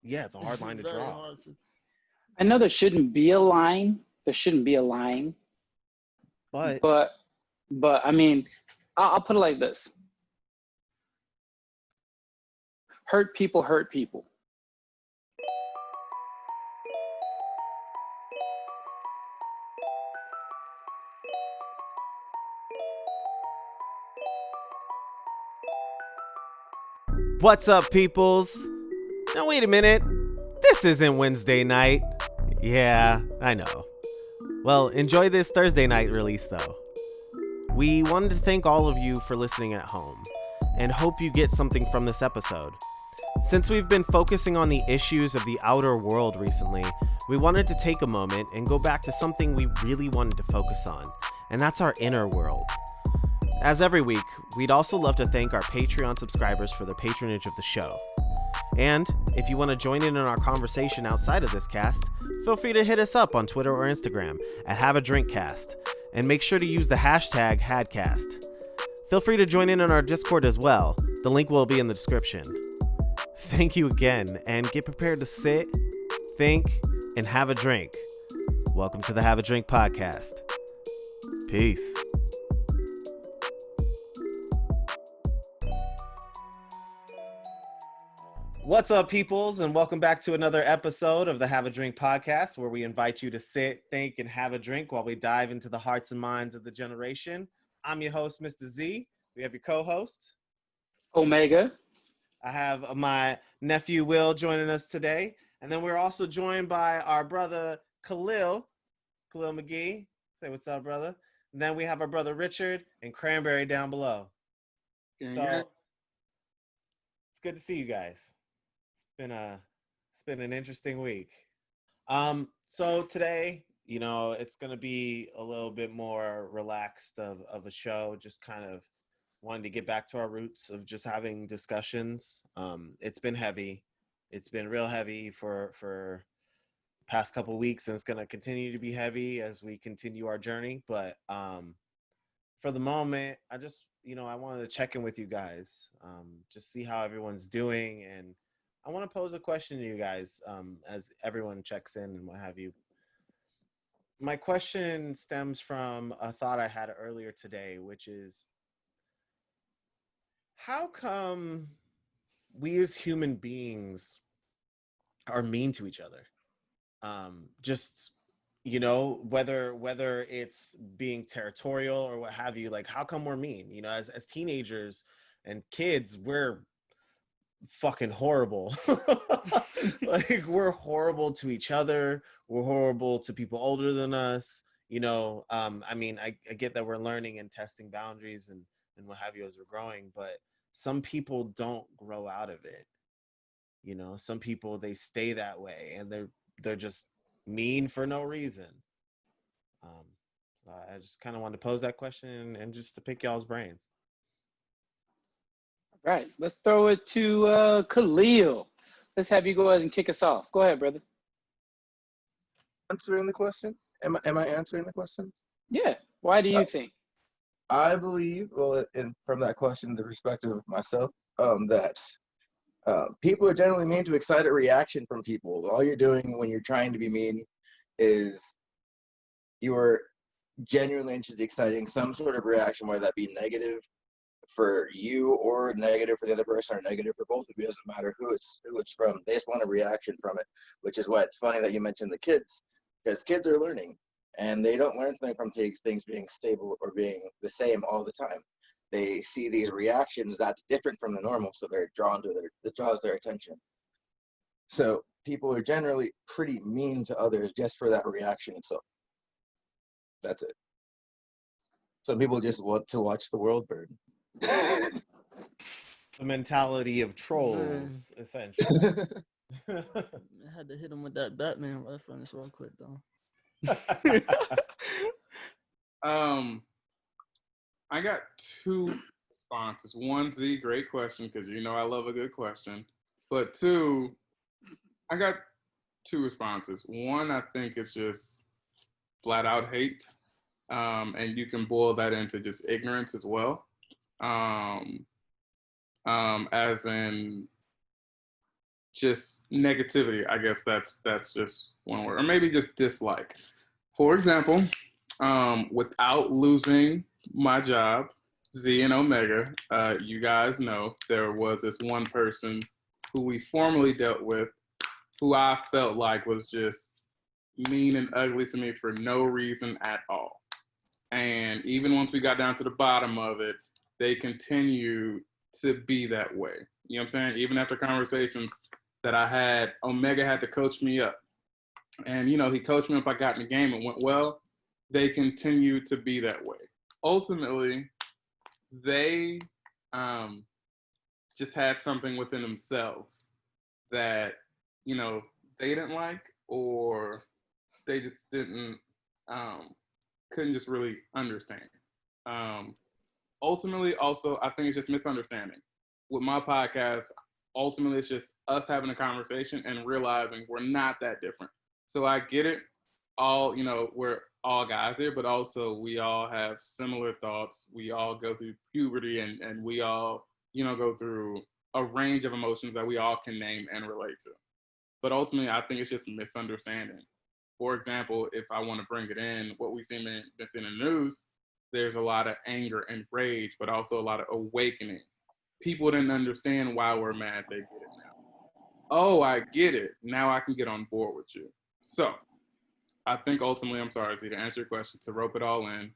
yeah, it's a hard line to draw. I know there shouldn't be a line. There shouldn't be a line. But I mean, I'll put it like this. Hurt people hurt people. what's up, peoples? Now, wait a minute. This isn't Wednesday night. Yeah, I know. Well, enjoy this Thursday night release, though. We wanted to thank all of you for listening at home and hope you get something from this episode. Since we've been focusing on the issues of the outer world recently, we wanted to take a moment and go back to something we really wanted to focus on, and that's our inner world. As every week, we'd also love to thank our Patreon subscribers for their patronage of the show. And if you want to join in on our conversation outside of this cast, feel free to hit us up on Twitter or Instagram at HaveADrinkCast, and make sure to use the hashtag HADcast. Feel free to join in on our Discord as well. The link will be in the description. Thank you again, and get prepared to sit, think, and have a drink. Welcome to the Have a Drink podcast. Peace. What's up, peoples, and welcome back to another episode of the Have a Drink podcast, where we invite you to sit, think, and have a drink while we dive into the hearts and minds of the generation. I'm your host, Mr. Z. We have your co-host, Omega. I have my nephew, Will, joining us today. And then we're also joined by our brother, Khalil McGee. Say what's up, brother. And then we have our brother, Richard, and Cranberry down below. So it's good to see you guys. It's been an interesting week. So today, it's going to be a little bit more relaxed of a show, just kind of wanted to get back to our roots of just having discussions. It's been heavy. It's been real heavy for past couple of weeks, and it's going to continue to be heavy as we continue our journey. But for the moment, I just, I wanted to check in with you guys, just see how everyone's doing. And I want to pose a question to you guys as everyone checks in and what have you. My question stems from a thought I had earlier today, which is, how come we as human beings are mean to each other? Just, whether it's being territorial or what have you, like, how come we're mean? As teenagers and kids, we're fucking horrible. Like, we're horrible to each other. We're horrible to people older than us. I get that we're learning and testing boundaries and what have you as we're growing, but some people don't grow out of it. Some people, they stay that way and they're just mean for no reason. So I just kind of wanted to pose that question and just to pick y'all's brains. All right, let's throw it to Khalil. Let's have you go ahead and kick us off. Go ahead, brother. Answering the question? Am I answering the question? Yeah. Why do you think? I believe, and from that question, the perspective of myself, that people are generally mean to excite a reaction from people. All you're doing when you're trying to be mean is you're genuinely interested in exciting some sort of reaction, whether that be negative for you or negative for the other person or negative for both of you. It doesn't matter who it's from. They just want a reaction from it, which is why it's funny that you mentioned the kids, because kids are learning and they don't learn from things being stable or being the same all the time. They see these reactions that's different from the normal, so they're drawn to it draws their attention. So people are generally pretty mean to others just for that reaction itself. That's it. Some people just want to watch the world burn. The mentality of trolls, essentially. I had to hit him with that Batman reference real quick, though. I got two responses. One, Z, great question, because I love a good question. But two, I got two responses. One, I think it's just flat out hate. And you can boil that into just ignorance as well. As in just negativity. I guess that's just one word, or maybe just dislike. For example, without losing my job, Z and Omega, you guys know there was this one person who we formerly dealt with, who I felt like was just mean and ugly to me for no reason at all. And even once we got down to the bottom of it, they continue to be that way. You know what I'm saying? Even after conversations that I had, Omega had to coach me up. And, you know, he coached me up. I got in the game. It went well. They continue to be that way. Ultimately, they just had something within themselves that, you know, they didn't like, or they just didn't, couldn't just really understand. Ultimately, also, I think it's just misunderstanding. With my podcast, ultimately, it's just us having a conversation and realizing we're not that different. So I get it. All, you know, we're all guys here, but also we all have similar thoughts. We all go through puberty, and we all, you know, go through a range of emotions that we all can name and relate to. But ultimately, I think it's just misunderstanding. For example, if I want to bring it in, what we've seen in the news, there's a lot of anger and rage, but also a lot of awakening. People didn't understand why we're mad. They get it now. Oh, I get it. Now I can get on board with you. So I think ultimately, I'm sorry, Z, to answer your question, to rope it all in,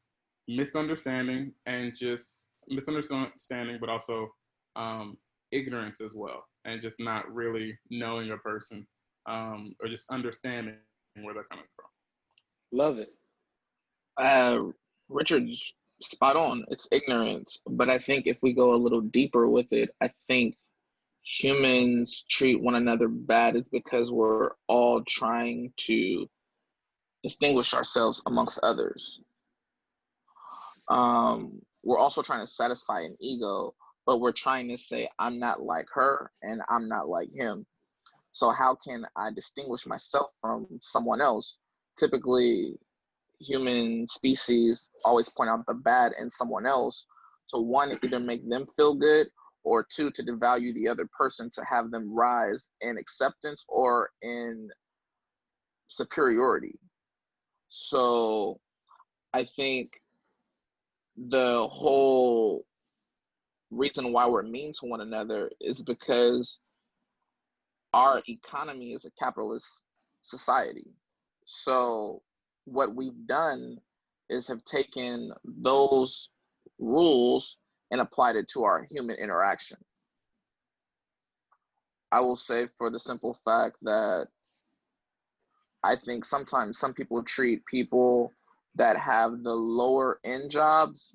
misunderstanding, and just misunderstanding, but also ignorance as well, and just not really knowing a person, or just understanding where they're coming from. Love it. Richard's spot on. It's ignorance. But I think if we go a little deeper with it, I think humans treat one another bad is because we're all trying to distinguish ourselves amongst others. We're also trying to satisfy an ego, but we're trying to say, I'm not like her and I'm not like him. So how can I distinguish myself from someone else? Typically, human species always point out the bad in someone else to, one, either make them feel good, or two, to devalue the other person, to have them rise in acceptance or in superiority. So I think the whole reason why we're mean to one another is because our economy is a capitalist society. So what we've done is have taken those rules and applied it to our human interaction. I will say, for the simple fact that I think sometimes some people treat people that have the lower end jobs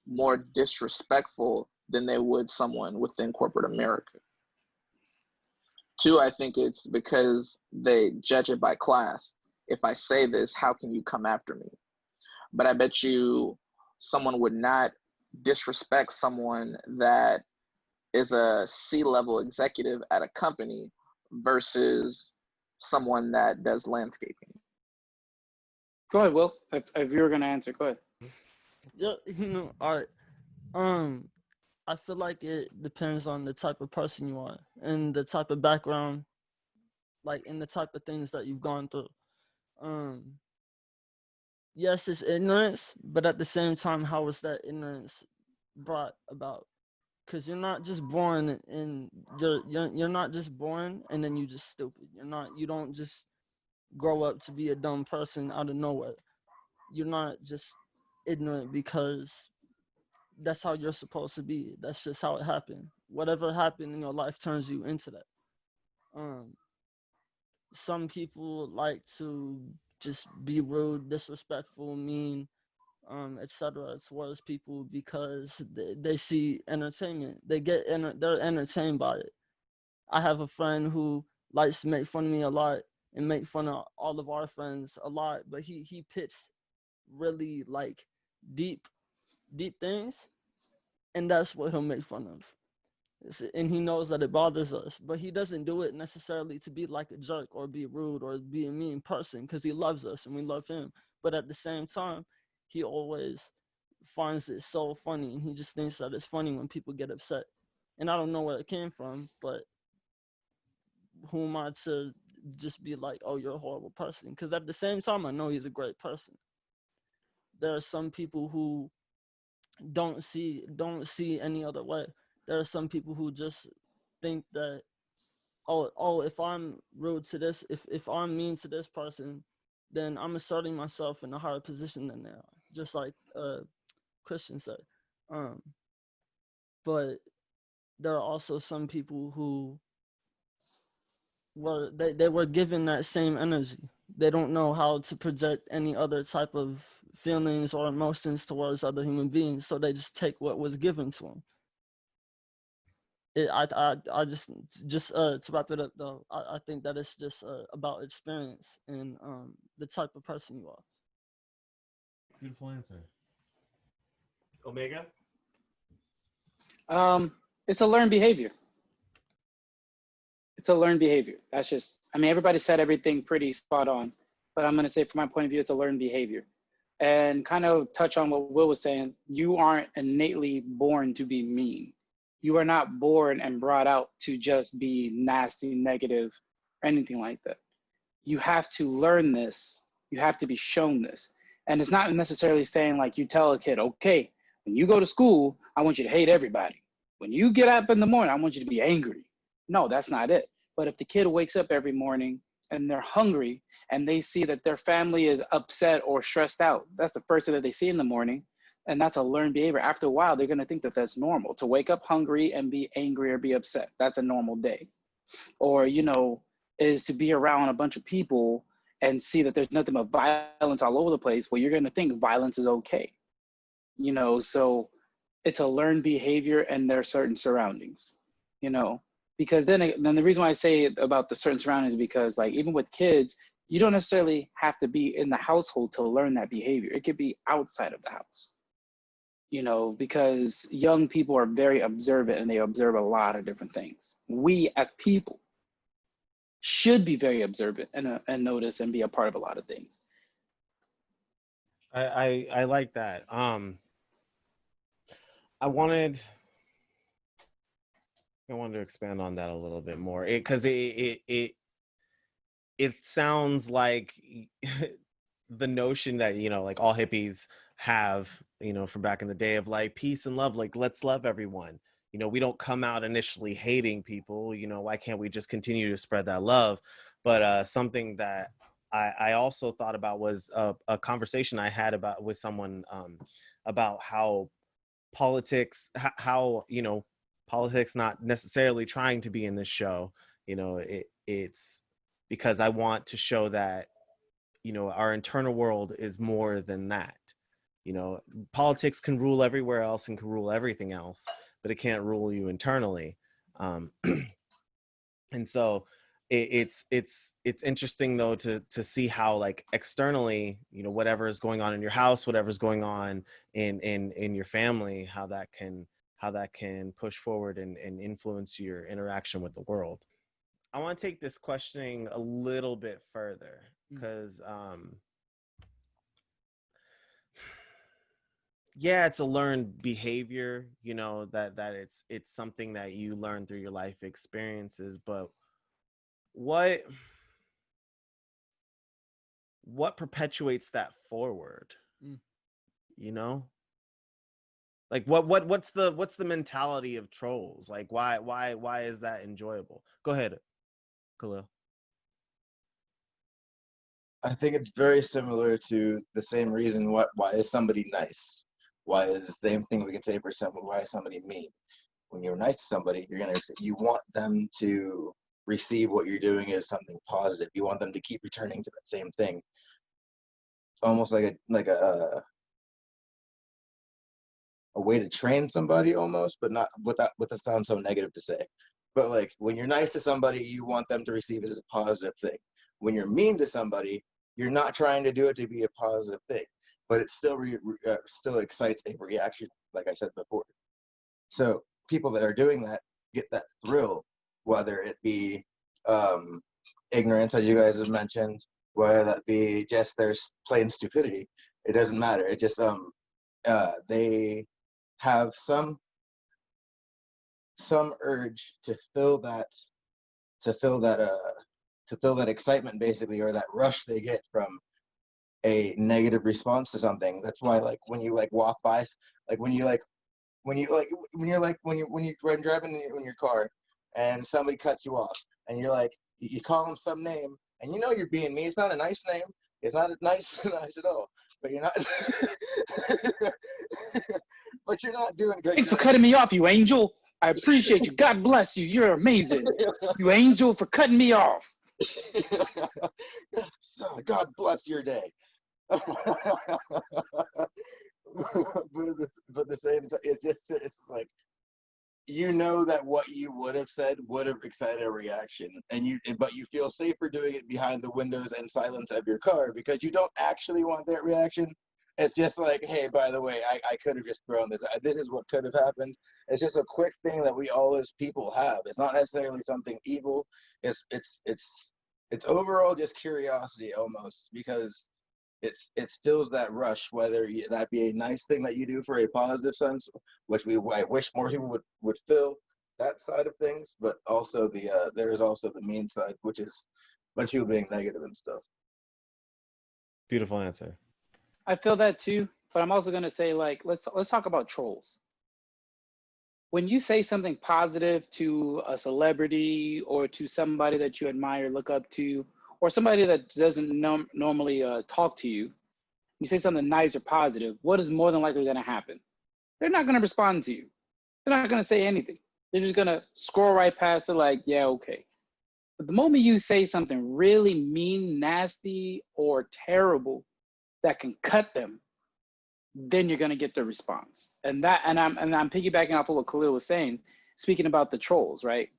more disrespectful than they would someone within corporate America. Two, I think it's because they judge it by class. If I say this, how can you come after me? But I bet you someone would not disrespect someone that is a C-level executive at a company versus someone that does landscaping. Go ahead, Will. If you were going to answer, go ahead. Yeah, you know, all right. I feel like it depends on the type of person you are and the type of background, like, and the type of things that you've gone through. Yes, it's ignorance, but at the same time, how is that ignorance brought about? Because you're not just born and you're not just born and then you just stupid. You don't just grow up to be a dumb person out of nowhere. You're not just ignorant because that's how you're supposed to be. That's just how it happened. Whatever happened in your life turns you into that. Some people like to just be rude, disrespectful, mean, etc. towards people because they see entertainment. They're entertained by it. I have a friend who likes to make fun of me a lot and make fun of all of our friends a lot, but he pits really like deep things, and that's what he'll make fun of. And he knows that it bothers us, but he doesn't do it necessarily to be like a jerk or be rude or be a mean person, because he loves us and we love him. But at the same time, he always finds it so funny, and he just thinks that it's funny when people get upset. And I don't know where it came from, but who am I to just be like, oh, you're a horrible person? Because at the same time, I know he's a great person. There are some people who don't see any other way. There are some people who just think that, oh, if I'm rude to this, if I'm mean to this person, then I'm asserting myself in a higher position than they are, just like Christian said. But there are also some people who they were given that same energy. They don't know how to project any other type of feelings or emotions towards other human beings, so they just take what was given to them. I just to wrap it up though, I think that it's just about experience and the type of person you are. Beautiful answer. Omega? It's a learned behavior. It's a learned behavior. That's just, I mean, everybody said everything pretty spot on, but I'm going to say from my point of view, it's a learned behavior. And kind of touch on what Will was saying, you aren't innately born to be mean. You are not born and brought out to just be nasty, negative, or anything like that. You have to learn this. You have to be shown this. And it's not necessarily saying like you tell a kid, okay, when you go to school, I want you to hate everybody. When you get up in the morning, I want you to be angry. No, that's not it. But if the kid wakes up every morning and they're hungry and they see that their family is upset or stressed out, that's the first thing that they see in the morning. And that's a learned behavior. After a while, they're going to think that that's normal to wake up hungry and be angry or be upset. That's a normal day. Or, you know, is to be around a bunch of people and see that there's nothing but violence all over the place. Well, you're going to think violence is okay. You know, so it's a learned behavior and there are certain surroundings, you know, because then the reason why I say about the certain surroundings is because like even with kids, you don't necessarily have to be in the household to learn that behavior. It could be outside of the house, you know, because young people are very observant and they observe a lot of different things. We as people should be very observant and notice and be a part of a lot of things. I like that. I wanted to expand on that a little bit more because it sounds like the notion that, you know, like all hippies have, you know, from back in the day of like peace and love, like let's love everyone. You know, we don't come out initially hating people. You know, why can't we just continue to spread that love? But something that I also thought about was a conversation I had with someone about how politics, how, you know, politics not necessarily trying to be in this show. You know, it's because I want to show that, you know, our internal world is more than that. You know, politics can rule everywhere else and can rule everything else, but it can't rule you internally. And so it's interesting though to see how like externally, you know, whatever is going on in your house, whatever's going on in your family, how that can push forward and influence your interaction with the world. I want to take this questioning a little bit further because yeah, it's a learned behavior, you know, that it's something that you learn through your life experiences, but what perpetuates that forward? You know, like what's the mentality of trolls? Like why is that enjoyable? Go ahead, Khalil. I think it's very similar to the same reason why is somebody nice? Why is the same thing we can say for someone? Why is somebody mean? When you're nice to somebody, you want them to receive what you're doing as something positive. You want them to keep returning to that same thing. It's almost like a way to train somebody almost, but not with that sound so negative to say. But like when you're nice to somebody, you want them to receive it as a positive thing. When you're mean to somebody, you're not trying to do it to be a positive thing, but it still still excites a reaction, like I said before. So people that are doing that get that thrill, whether it be ignorance, as you guys have mentioned, whether that be just their plain stupidity. It doesn't matter. It just they have some urge to fill that to feel that excitement basically, or that rush they get from a negative response to something. That's why like when you like walk by, like when you're driving in your car and somebody cuts you off and you're like, you call them some name and you know you're being mean. It's not a nice name. It's not nice at all. But you're not but you're not doing good. Thanks for cutting me off, you angel. I appreciate you. God bless you. You're amazing. You angel for cutting me off. God bless your day. But at the same time, it's like, you know that what you would have said would have excited a reaction, but you feel safer doing it behind the windows and silence of your car because you don't actually want that reaction. It's just like, hey, by the way, I could have just thrown this. This is what could have happened. It's just a quick thing that we all as people have. It's not necessarily something evil. It's overall just curiosity almost, because it fills that rush, whether that be a nice thing that you do for a positive sense, which I wish more people would feel that side of things, but also there is also the mean side, which is a bunch of people being negative and stuff. Beautiful answer. I feel that too, but I'm also gonna say, like, let's talk about trolls. When you say something positive to a celebrity or to somebody that you admire, look up to, or somebody that doesn't normally talk to you, you say something nice or positive, what is more than likely gonna happen? They're not gonna respond to you. They're not gonna say anything. They're just gonna scroll right past it like, yeah, okay. But the moment you say something really mean, nasty, or terrible that can cut them, then you're gonna get the response. And I'm piggybacking off of what Khalil was saying, speaking about the trolls, right?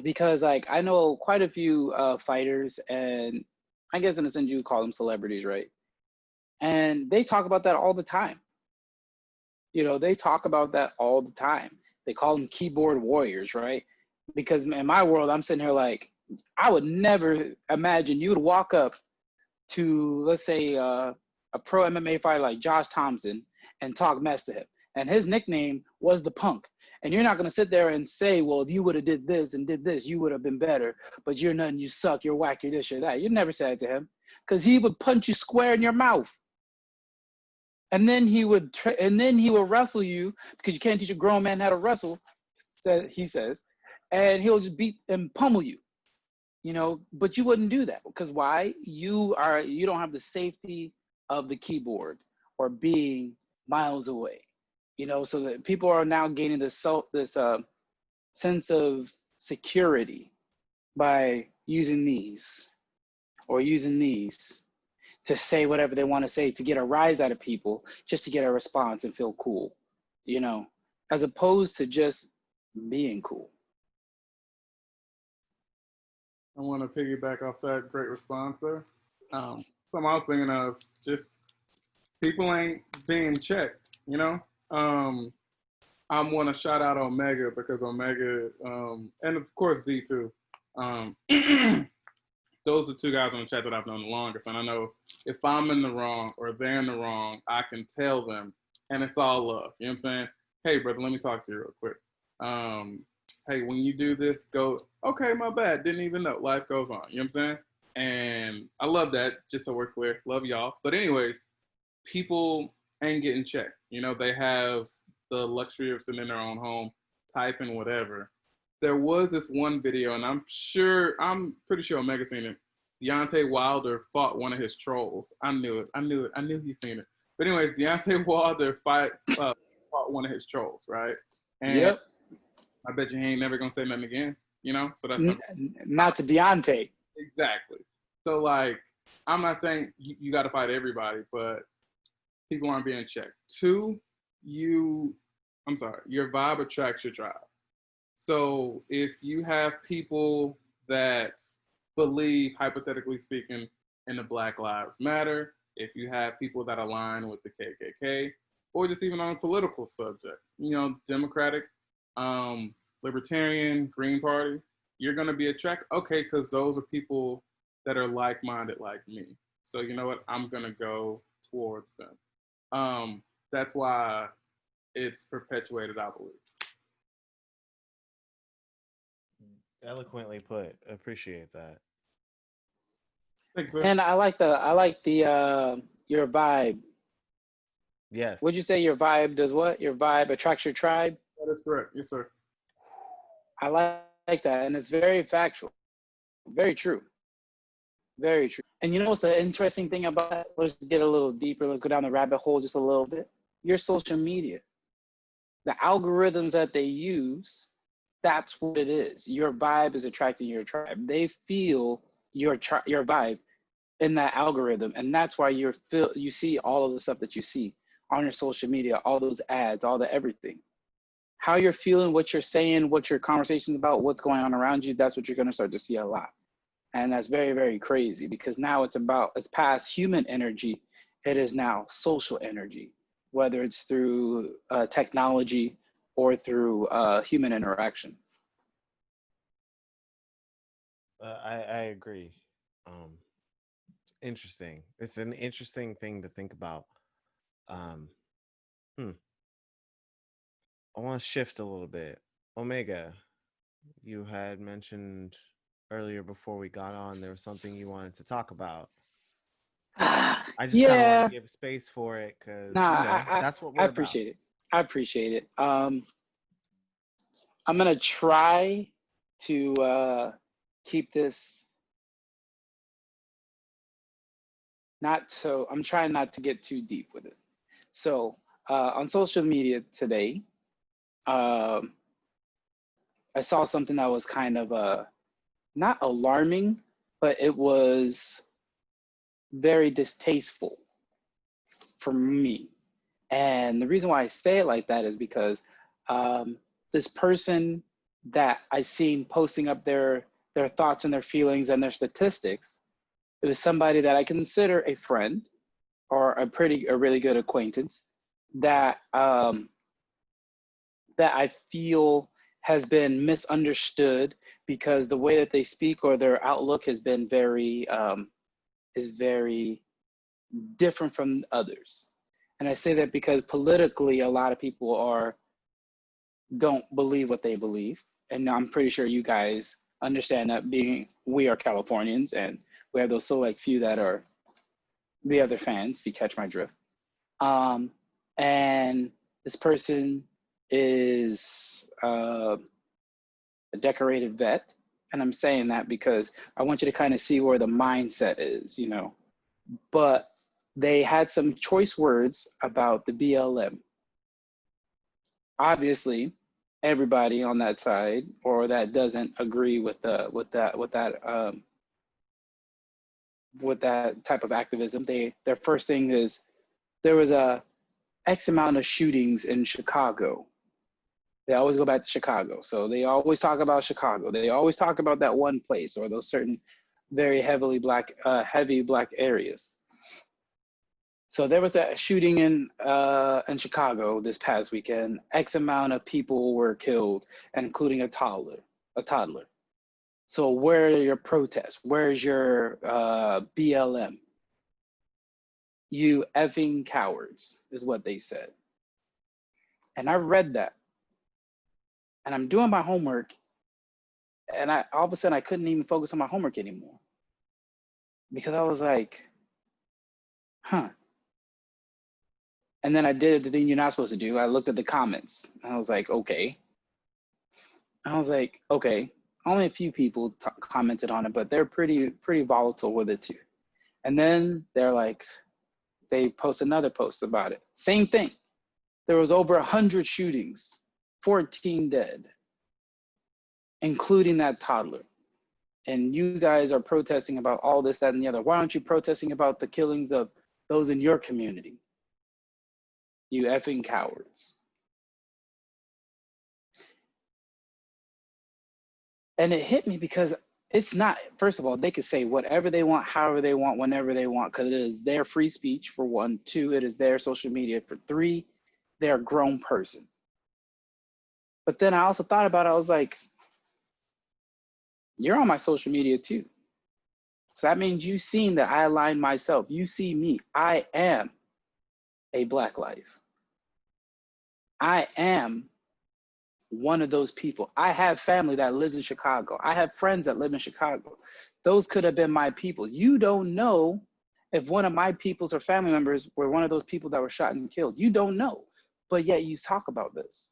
Because like I know quite a few fighters, and I guess in a sense you call them celebrities, right? And they talk about that all the time. You know, they talk about that all the time. They call them keyboard warriors, right? Because in my world, I'm sitting here like, I would never imagine you would walk up to, let's say, a pro MMA fighter like Josh Thompson and talk mess to him. And his nickname was the Punk. And you're not going to sit there and say, well, if you would have did this and did this, you would have been better. But you're nothing, you suck, you're whack, you're this, you're that. You'd never say that to him, because he would punch you square in your mouth. And then he would wrestle you, because you can't teach a grown man how to wrestle, he says, and he'll just beat and pummel you, you know. But you wouldn't do that, because why? You don't have the safety of the keyboard or being miles away, you know. So that people are now gaining this sense of security by using these to say whatever they want to say, to get a rise out of people, just to get a response and feel cool, you know, as opposed to just being cool. I want to piggyback off that great response, sir. Something I was thinking of, just people ain't being checked, you know? I want to shout out Omega, because Omega, and of course Z too. Those are two guys on the chat that I've known the longest. And I know if I'm in the wrong or they're in the wrong, I can tell them, and it's all love. You know what I'm saying? Hey, brother, let me talk to you real quick. Hey, when you do this, go, okay, my bad. Didn't even know. Life goes on. You know what I'm saying? And I love that, just so we're clear. Love y'all. But anyways, people ain't getting checked. You know, they have the luxury of sitting in their own home, typing whatever. There was this one video, and I'm pretty sure Omega seen it. Deontay Wilder fought one of his trolls. I knew he's seen it. But anyways, Deontay Wilder fought one of his trolls, right? And yep. I bet you he ain't never gonna say nothing again, you know? So that's not to Deontay. Exactly. So like, I'm not saying you got to fight everybody, but people aren't being checked. Two, your vibe attracts your tribe. So if you have people that believe, hypothetically speaking, in the Black Lives Matter, if you have people that align with the KKK, or just even on a political subject, you know, Democratic, Libertarian, Green Party, you're going to be attracted. Okay, because those are people that are like-minded like me. So you know what? I'm going to go towards them. That's why it's perpetuated, I believe. Eloquently put. Appreciate that. Thanks, sir. And I like the your vibe. Would you Yes. say your vibe does what? Your vibe attracts your tribe? That is correct. Yes, sir. I like that, and it's very factual, very true, very true. And you know what's the interesting thing about that? Let's get a little deeper. Let's go down the rabbit hole just a little bit. Your social media, the algorithms that they use, that's what it is. Your vibe is attracting your tribe. They feel your vibe in that algorithm, and that's why you see all of the stuff that you see on your social media, all those ads, all the everything. How you're feeling, what you're saying, what your conversations about, what's going on around you, that's what you're going to start to see a lot. And that's very, very crazy because now it's past human energy. It is now social energy, whether it's through technology or through human interaction. I agree. Um, interesting. It's an interesting thing to think about. Um, hmm. I want to shift a little bit. Omega, you had mentioned earlier before we got on there was something you wanted to talk about. I just kind of want to Yeah, give space for it because, nah, that's what I we're about. appreciate it. I appreciate it. I'm gonna try to keep this not so. I'm trying not to get too deep with it. So on social media today, um, I saw something that was kind of not alarming, but it was very distasteful for me. And the reason why I say it like that is because this person that I seen posting up their thoughts and their feelings and their statistics, it was somebody that I consider a friend or a really good acquaintance that that I feel has been misunderstood because the way that they speak or their outlook has been very is very different from others. And I say that because politically, a lot of people don't believe what they believe, and I'm pretty sure you guys understand that. Being we are Californians, and we have those select few that are the other fans. If you catch my drift, and this person is a decorated vet, and I'm saying that because I want you to kind of see where the mindset is, you know. But they had some choice words about the BLM. Obviously, everybody on that side or that doesn't agree with with that type of activism, their first thing is there was a X amount of shootings in Chicago. They always go back to Chicago. So they always talk about Chicago. They always talk about that one place or those certain very heavy black areas. So there was a shooting in Chicago this past weekend. X amount of people were killed, including a toddler. So where are your protests? Where's your BLM? You effing cowards, is what they said. And I read that, and I'm doing my homework, and I all of a sudden I couldn't even focus on my homework anymore because I was like, huh. And then I did the thing you're not supposed to do. I looked at the comments, and I was like, okay. Only a few people commented on it, but they're pretty volatile with it too. And then they post another post about it. Same thing. There was over 100 shootings, 14 dead, including that toddler. And you guys are protesting about all this, that, and the other. Why aren't you protesting about the killings of those in your community? You effing cowards. And it hit me because it's not, first of all, they could say whatever they want, however they want, whenever they want, because it is their free speech, for one. Two, it is their social media. For three, they're a grown person. But then I also thought about it, I was like, you're on my social media too. So that means you've seen that I align myself. You see me. I am a Black life. I am one of those people. I have family that lives in Chicago. I have friends that live in Chicago. Those could have been my people. You don't know if one of my peoples or family members were one of those people that were shot and killed. You don't know. But yet you talk about this.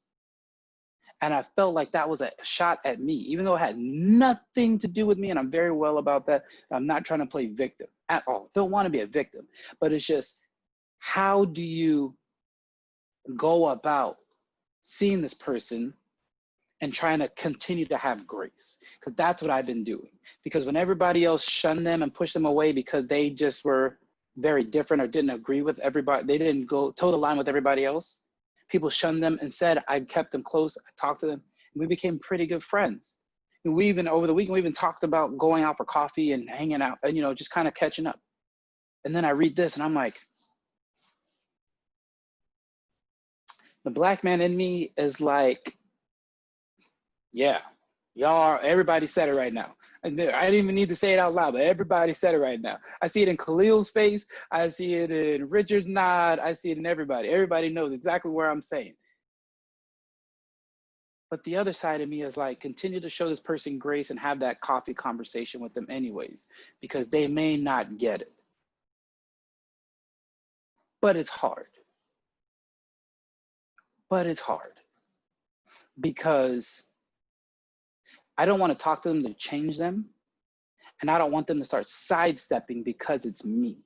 And I felt like that was a shot at me, even though it had nothing to do with me. And I'm very well about that. I'm not trying to play victim at all. Don't want to be a victim. But it's just, how do you go about seeing this person and trying to continue to have grace? Because that's what I've been doing. Because when everybody else shunned them and pushed them away because they just were very different or didn't agree with everybody, they didn't go toe the line with everybody else. People shunned them. Instead, I kept them close. I talked to them, and we became pretty good friends. And we even, over the weekend, we even talked about going out for coffee and hanging out and, just kind of catching up. And then I read this and I'm like, the black man in me is like, yeah, y'all, everybody said it right now. And I didn't even need to say it out loud, but everybody said it right now. I see it in Khalil's face. I see it in Richard's nod. I see it in everybody. Everybody knows exactly where I'm saying. But the other side of me is like, continue to show this person grace and have that coffee conversation with them anyways, because they may not get it. But it's hard. Because I don't want to talk to them to change them. And I don't want them to start sidestepping because it's me.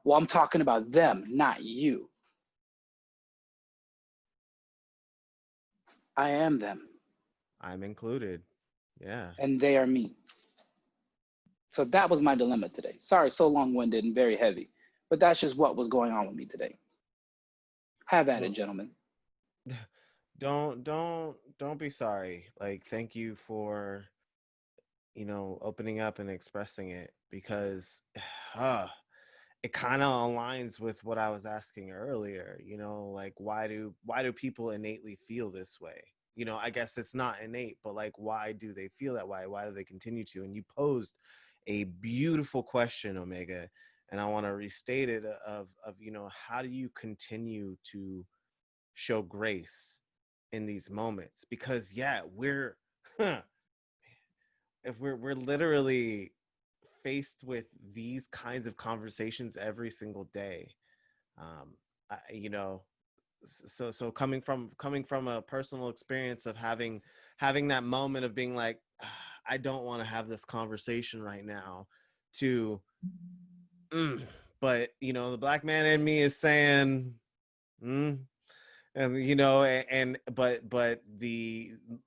Well, I'm talking about them, not you. I am them. I'm included. Yeah. And they are me. So that was my dilemma today. Sorry, so long-winded and very heavy. But that's just what was going on with me today. Have at it, gentlemen. Don't be sorry. Like, thank you for opening up and expressing it, because it kind of aligns with what I was asking earlier. Like, why do people innately feel this way? I guess it's not innate, but like, why do they feel that way? Why do they continue to? And you posed a beautiful question, Omega, and I want to restate it of how do you continue to show grace in these moments? Because we're if we're literally faced with these kinds of conversations every single day. um I, so coming from a personal experience of having that moment of being like, I don't want to have this conversation right now, to but the black man in me is saying, mm, and but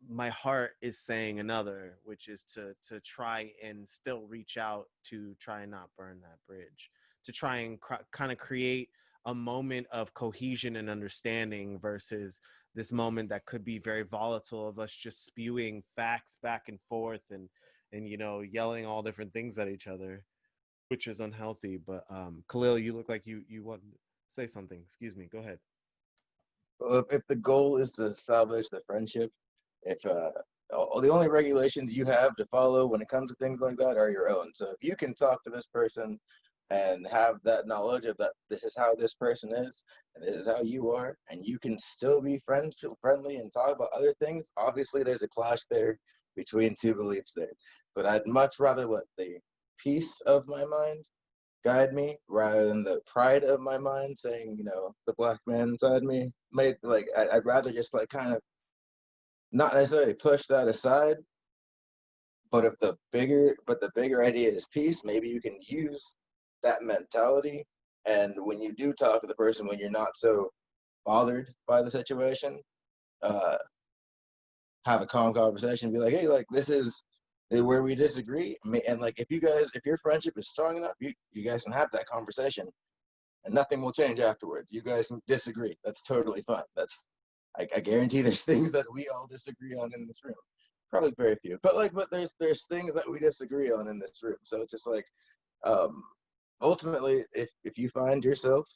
my heart is saying another, which is to try and still reach out, to try and not burn that bridge, to try and kind of create a moment of cohesion and understanding, versus this moment that could be very volatile of us just spewing facts back and forth, and yelling all different things at each other, which is unhealthy. But Khalil, you look like you want to say something. Excuse me, go ahead. Well, if the goal is to salvage the friendship, if the only regulations you have to follow when it comes to things like that are your own. So if you can talk to this person and have that knowledge of that, this is how this person is, and this is how you are, and you can still be friends, feel friendly, and talk about other things. Obviously, there's a clash there between two beliefs there, but I'd much rather let the peace of my mind guide me rather than the pride of my mind saying, the black man inside me made, like, I'd rather just like kind of not necessarily push that aside. But if the bigger idea is peace, maybe you can use that mentality. And when you do talk to the person, when you're not so bothered by the situation, uh, have a calm conversation, be like, hey, like, this is where we disagree. And like, if your friendship is strong enough, you guys can have that conversation and nothing will change afterwards. You guys can disagree. That's totally fine. I guarantee there's things that we all disagree on in this room. Probably very few, but there's things that we disagree on in this room. So it's just like, ultimately, if you find yourself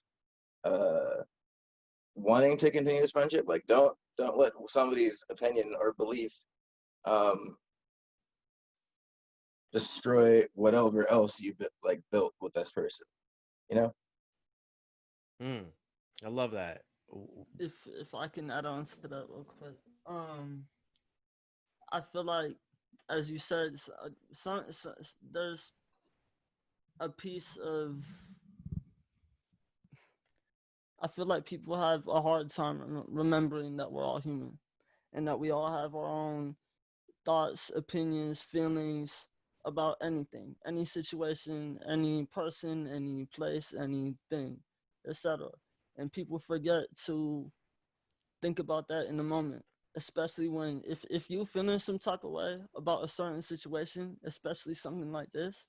wanting to continue this friendship, like, don't let somebody's opinion or belief destroy whatever else you built with this person. I love that. If I can add on to that real quick. I feel like, as you said, there's a piece of. I feel like people have a hard time remembering that we're all human, and that we all have our own thoughts, opinions, feelings about anything, any situation, any person, any place, anything, etc. And people forget to think about that in the moment, especially when if you feeling some type of way about a certain situation, especially something like this,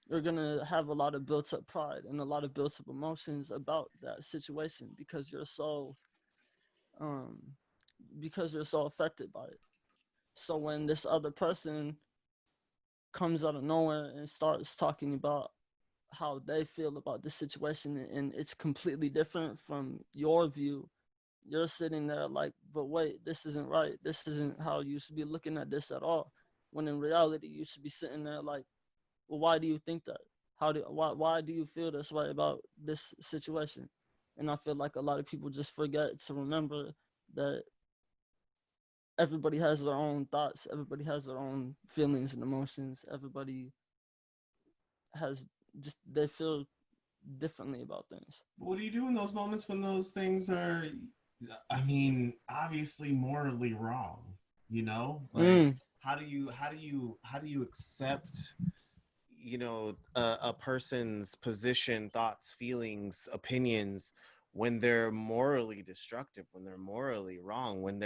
you're gonna have a lot of built up pride and a lot of built up emotions about that situation um because you're so affected by it. So when this other person comes out of nowhere and starts talking about how they feel about this situation, and it's completely different from your view, you're sitting there like, but wait, this isn't right. This isn't how you should be looking at this at all. When in reality, you should be sitting there like, well, why do you think that? Why do you feel this way about this situation? And I feel like a lot of people just forget to remember that everybody has their own thoughts, everybody has their own feelings and emotions, everybody has just, they feel differently about things. What do you do in those moments when those things are, I mean, obviously morally wrong? You know, like how do you accept, a person's position, thoughts, feelings, opinions when they're morally destructive, when they're morally wrong, when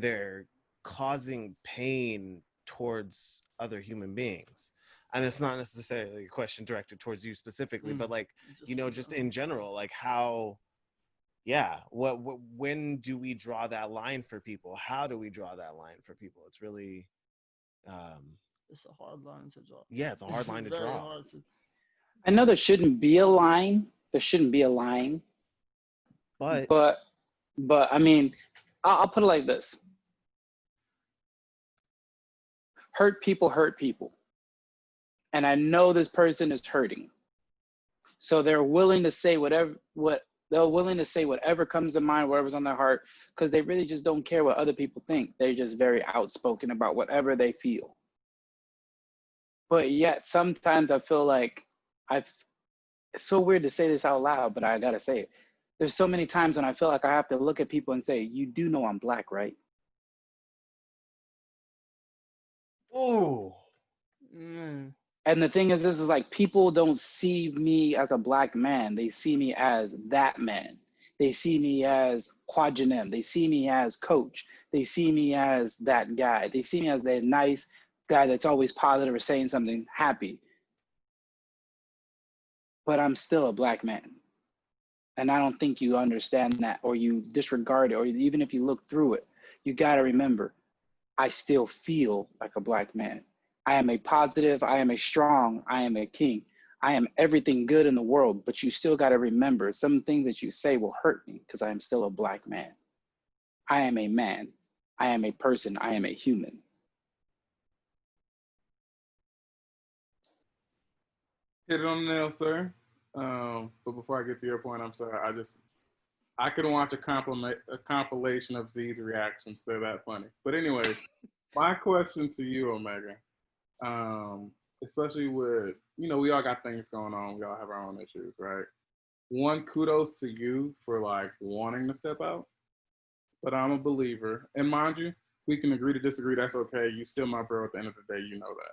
they're causing pain towards other human beings? And it's not necessarily a question directed towards you specifically, but like, just in general, like how, yeah, what when do we draw that line for people? How do we draw that line for people? It's really, it's a hard line to draw. yeah, it's a hard line to Very draw. hard to. I know there shouldn't be a line. There shouldn't be a line. But But I mean, I'll put it like this: hurt people hurt people, and I know this person is hurting, so they're willing to say whatever comes to mind, whatever's on their heart, because they really just don't care what other people think. They're just very outspoken about whatever they feel. But yet sometimes I feel like I've it's so weird to say this out loud, but I gotta say it. There's so many times when I feel like I have to look at people and say, "You do know I'm black, right?" oh, And the thing is, this is like people don't see me as a black man. They see me as that man. They see me as Quadranem. They see me as coach. They see me as that guy. They see me as that nice guy that's always positive or saying something happy. But I'm still a black man. And I don't think you understand that, or you disregard it, or even if you look through it, you got to remember, I still feel like a black man. I am a positive, I am a strong, I am a king. I am everything good in the world, but you still got to remember some things that you say will hurt me because I am still a black man. I am a man. I am a person. I am a human. Hit it on the nail, sir. But before I get to your point, I'm sorry. I could watch a compilation of Z's reactions. They're that funny. But anyways, my question to you, Omega, especially with, we all got things going on. We all have our own issues, right? One, kudos to you for like wanting to step out. But I'm a believer, and mind you, we can agree to disagree. That's okay. You still my bro. At the end of the day, you know that.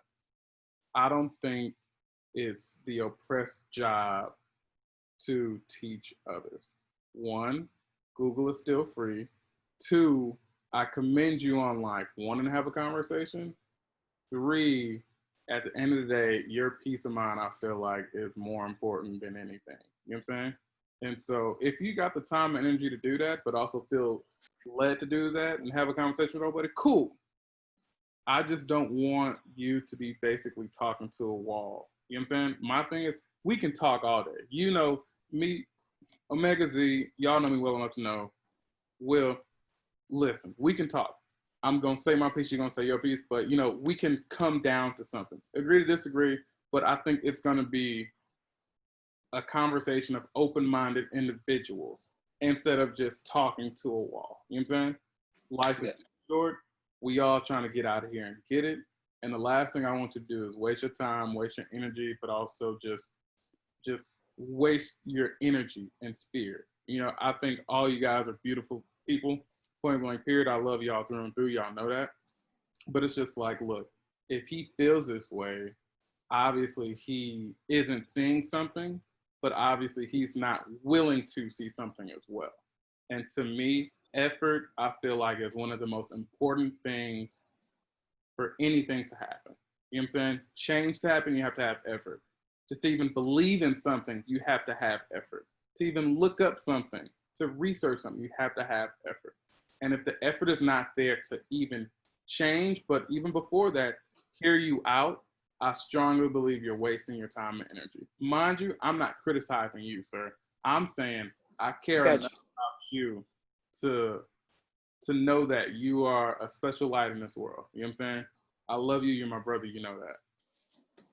I don't think it's the oppressed job to teach others. One, Google is still free. Two, I commend you on like wanting to have a conversation. Three, at the end of the day, your peace of mind, I feel like, is more important than anything. You know what I'm saying? And so if you got the time and energy to do that, but also feel led to do that and have a conversation with nobody, cool. I just don't want you to be basically talking to a wall. You know what I'm saying? My thing is, we can talk all day. You know, me, Omega Z, y'all know me well enough to know, Will, listen, we can talk. I'm going to say my piece, you're going to say your piece, but, we can come down to something. Agree to disagree, but I think it's going to be a conversation of open-minded individuals instead of just talking to a wall. You know what I'm saying? Life is too short we all trying to get out of here and get it. And the last thing I want you to do is waste your time, waste your energy, but also just waste your energy and spirit. You know, I think all you guys are beautiful people. Point blank period. I love y'all through and through. Y'all know that. But it's just like, look, if he feels this way, obviously he isn't seeing something, but obviously he's not willing to see something as well. And to me, effort, I feel like, is one of the most important things for anything to happen. You know what I'm saying? Change to happen, you have to have effort. Just to even believe in something, you have to have effort. To even look up something, to research something, you have to have effort. And if the effort is not there to even change, but even before that, hear you out, I strongly believe you're wasting your time and energy. Mind you, I'm not criticizing you, sir. I'm saying I care enough about you to know that you are a special light in this world. You know what I'm saying? I love you. You're my brother. You know that.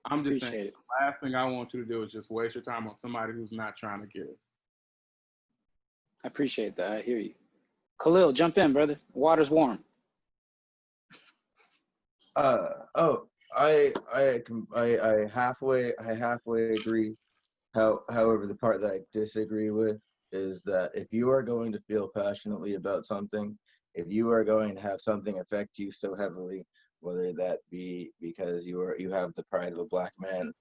I'm just saying, the last thing I want you to do is just waste your time on somebody who's not trying to get it. I appreciate that. I hear you. Khalil, jump in, brother. Water's warm. I halfway agree. However, the part that I disagree with is that if you are going to feel passionately about something, if you are going to have something affect you so heavily, whether that be because you have the pride of a black man,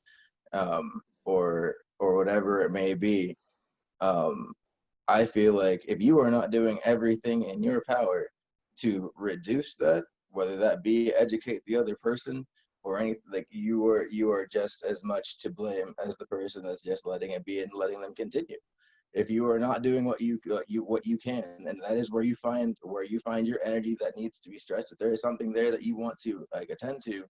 or whatever it may be, I feel like if you are not doing everything in your power to reduce that, whether that be educate the other person or anything, like you are just as much to blame as the person that's just letting it be and letting them continue. If you are not doing what you can, and that is where you find your energy that needs to be stressed. If there is something there that you want to like attend to,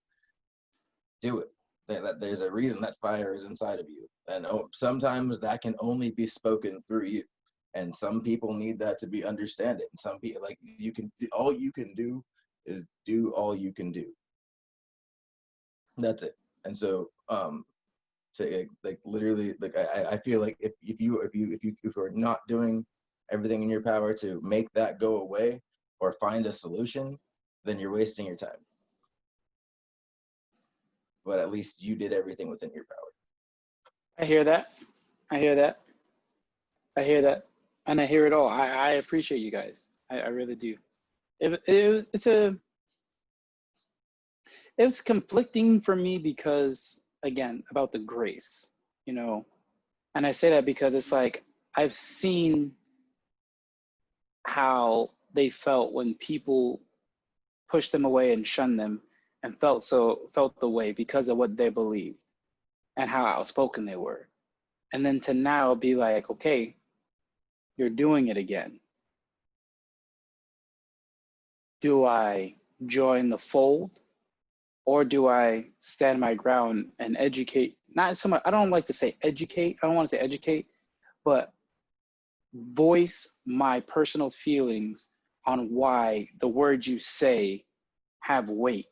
do it. That there's a reason that fire is inside of you, and sometimes that can only be spoken through you. And some people need that to be understanding. Some people, like, all you can do is do all you can do. That's it. And so to like literally, like I feel like if you're not doing everything in your power to make that go away or find a solution, then you're wasting your time. But at least you did everything within your power. I hear that. I hear that. I hear that. And I hear it all. I appreciate you guys. I really do. It's conflicting for me because, again, about the grace, you know, and I say that because it's like I've seen how they felt when people pushed them away and shunned them and felt the way because of what they believed and how outspoken they were. And then to now be like, okay, you're doing it again. Do I join the fold, or do I stand my ground and educate? Not so much, I don't like to say educate. I don't want to say educate, but voice my personal feelings on why the words you say have weight.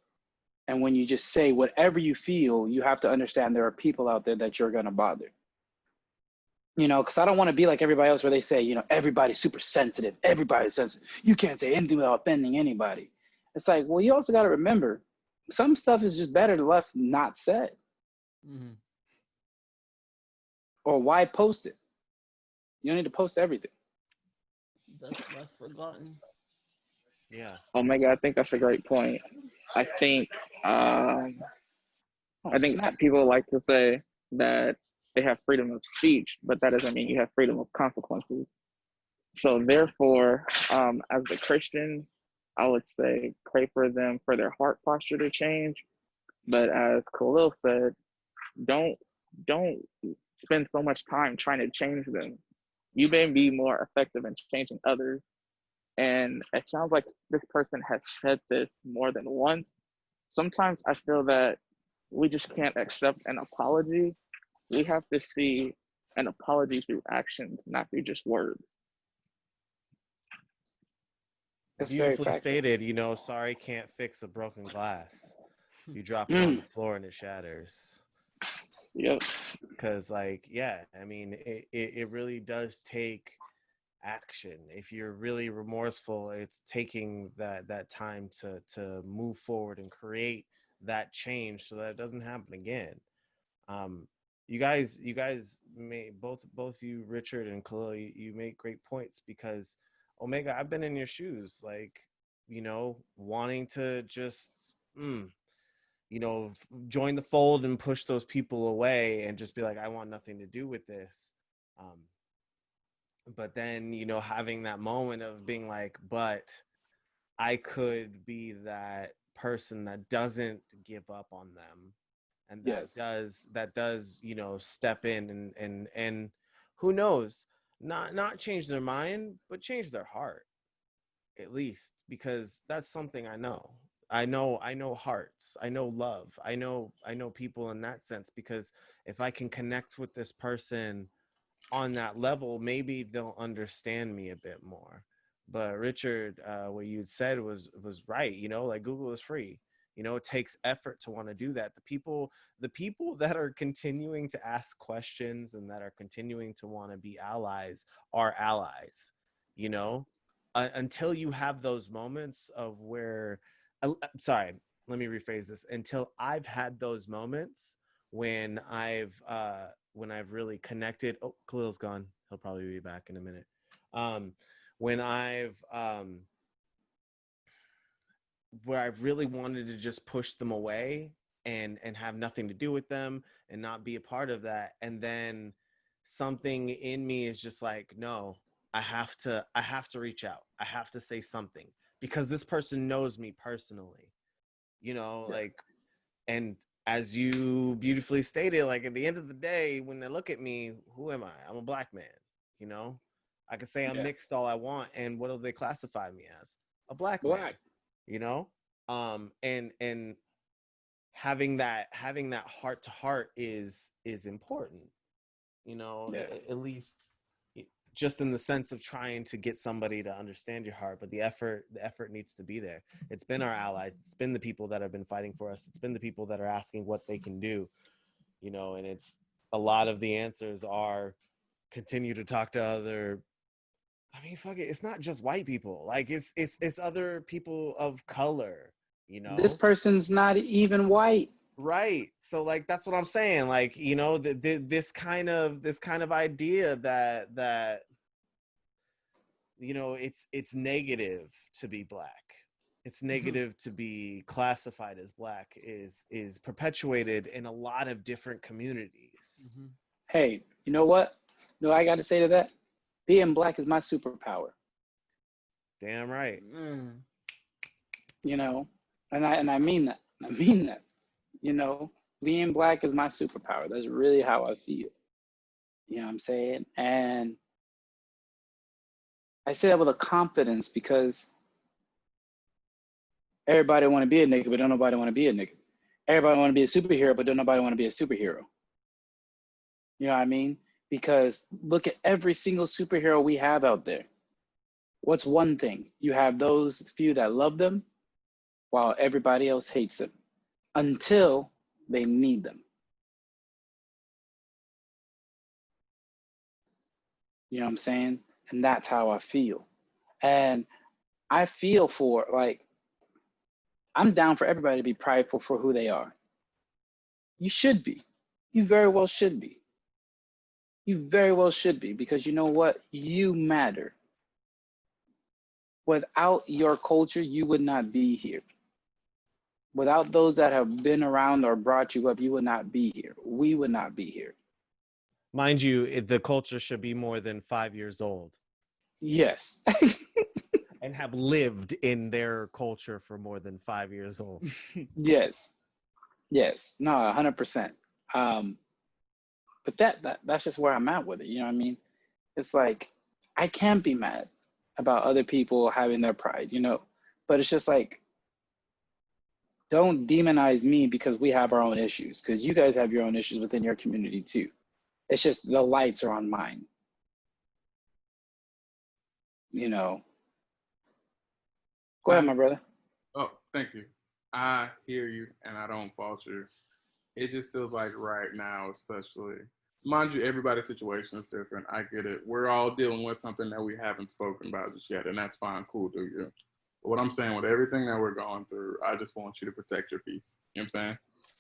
And when you just say whatever you feel, you have to understand there are people out there that you're going to bother. You know, because I don't want to be like everybody else where they say, you know, everybody's super sensitive. Everybody's sensitive. You can't say anything without offending anybody. It's like, well, you also got to remember, some stuff is just better left not said. Mm-hmm. Or why post it? You don't need to post everything. That's left forgotten. Yeah. Omega, I think that's a great point. I think people like to say that they have freedom of speech, but that doesn't mean you have freedom of consequences. So therefore, as a Christian, I would say pray for them for their heart posture to change. But as Khalil said, don't spend so much time trying to change them. You may be more effective in changing others. And it sounds like this person has said this more than once. Sometimes I feel that we just can't accept an apology. We have to see an apology through actions, not through just words. That's Beautifully stated. You know, sorry can't fix a broken glass. You drop it on the floor and it shatters. Yep. Because, like, yeah, I mean, it really does take action. If you're really remorseful, it's taking that time to move forward and create that change so that it doesn't happen again. um you guys made both you, Richard and Khalil, you make great points, because Omega, I've been in your shoes, like, wanting to just join the fold and push those people away and just be like, I want nothing to do with this. But then, having that moment of being like, but I could be that person that doesn't give up on them, and Yes. that does step in and who knows, not change their mind, but change their heart, at least, because that's something I know hearts, I know love, I know people in that sense, because if I can connect with this person on that level, maybe they'll understand me a bit more. But Richard, what you said was right. Like, Google is free. It takes effort to want to do that. The people that are continuing to ask questions and that are continuing to want to be allies are allies. You know, until you have those moments of where, sorry, let me rephrase this. Until I've had those moments when I've really connected. Oh, Khalil's gone. He'll probably be back in a minute. When I've where I've really wanted to just push them away and have nothing to do with them and not be a part of that, and then something in me is just like, no, I have to reach out. I have to say something, because this person knows me personally. Yeah. Like, and as you beautifully stated, like, at the end of the day, when they look at me, who am I? I'm a black man. you know I can say I'm Yeah. mixed all I want, and what do they classify me as? A black man. Black. you know and having that heart to heart is important. Yeah. At least, just in the sense of trying to get somebody to understand your heart. But the effort needs to be there. It's been our allies, it's been the people that have been fighting for us, it's been the people that are asking what they can do. And it's a lot of the answers are continue to talk to other. I mean, fuck it, it's not just white people. Like, it's other people of color. This person's not even white. Right. So, like, that's what I'm saying. Like, this kind of idea that it's negative to be black. It's negative to be classified as black is perpetuated in a lot of different communities. Hey, you know what? No, I got to say to that, being black is my superpower. Damn right. You know, and I mean that. I mean that. You know, being black is my superpower. That's really how I feel. You know what I'm saying? And I say that with a confidence because everybody want to be a nigga, but don't nobody want to be a nigga. Everybody want to be a superhero, but don't nobody want to be a superhero. You know what I mean? Because look at every single superhero we have out there. What's one thing? You have those few that love them while everybody else hates them until they need them. You know what I'm saying? And that's how I feel. And I feel for, like, I'm down for everybody to be prideful for who they are. You should be. You very well should be. You very well should be, because you know what? You matter. Without your culture, you would not be here. Without those that have been around or brought you up, you would not be here. We would not be here. Mind you, the culture should be more than 5 years old Yes. and have lived in their culture for more than 5 years old. Yes. Yes. No, 100%. But that's just where I'm at with it. You know what I mean? It's like, I can't be mad about other people having their pride, but it's just like, don't demonize me because we have our own issues, because you guys have your own issues within your community too. It's just the lights are on mine. Go ahead, my brother. Oh, thank you. I hear you, and I don't fault you. It just feels like right now, especially, mind you, everybody's situation is different. I get it. We're all dealing with something that we haven't spoken about just yet, and that's fine. Cool, do you? But what I'm saying with everything that we're going through, I just want you to protect your peace. You know what I'm saying?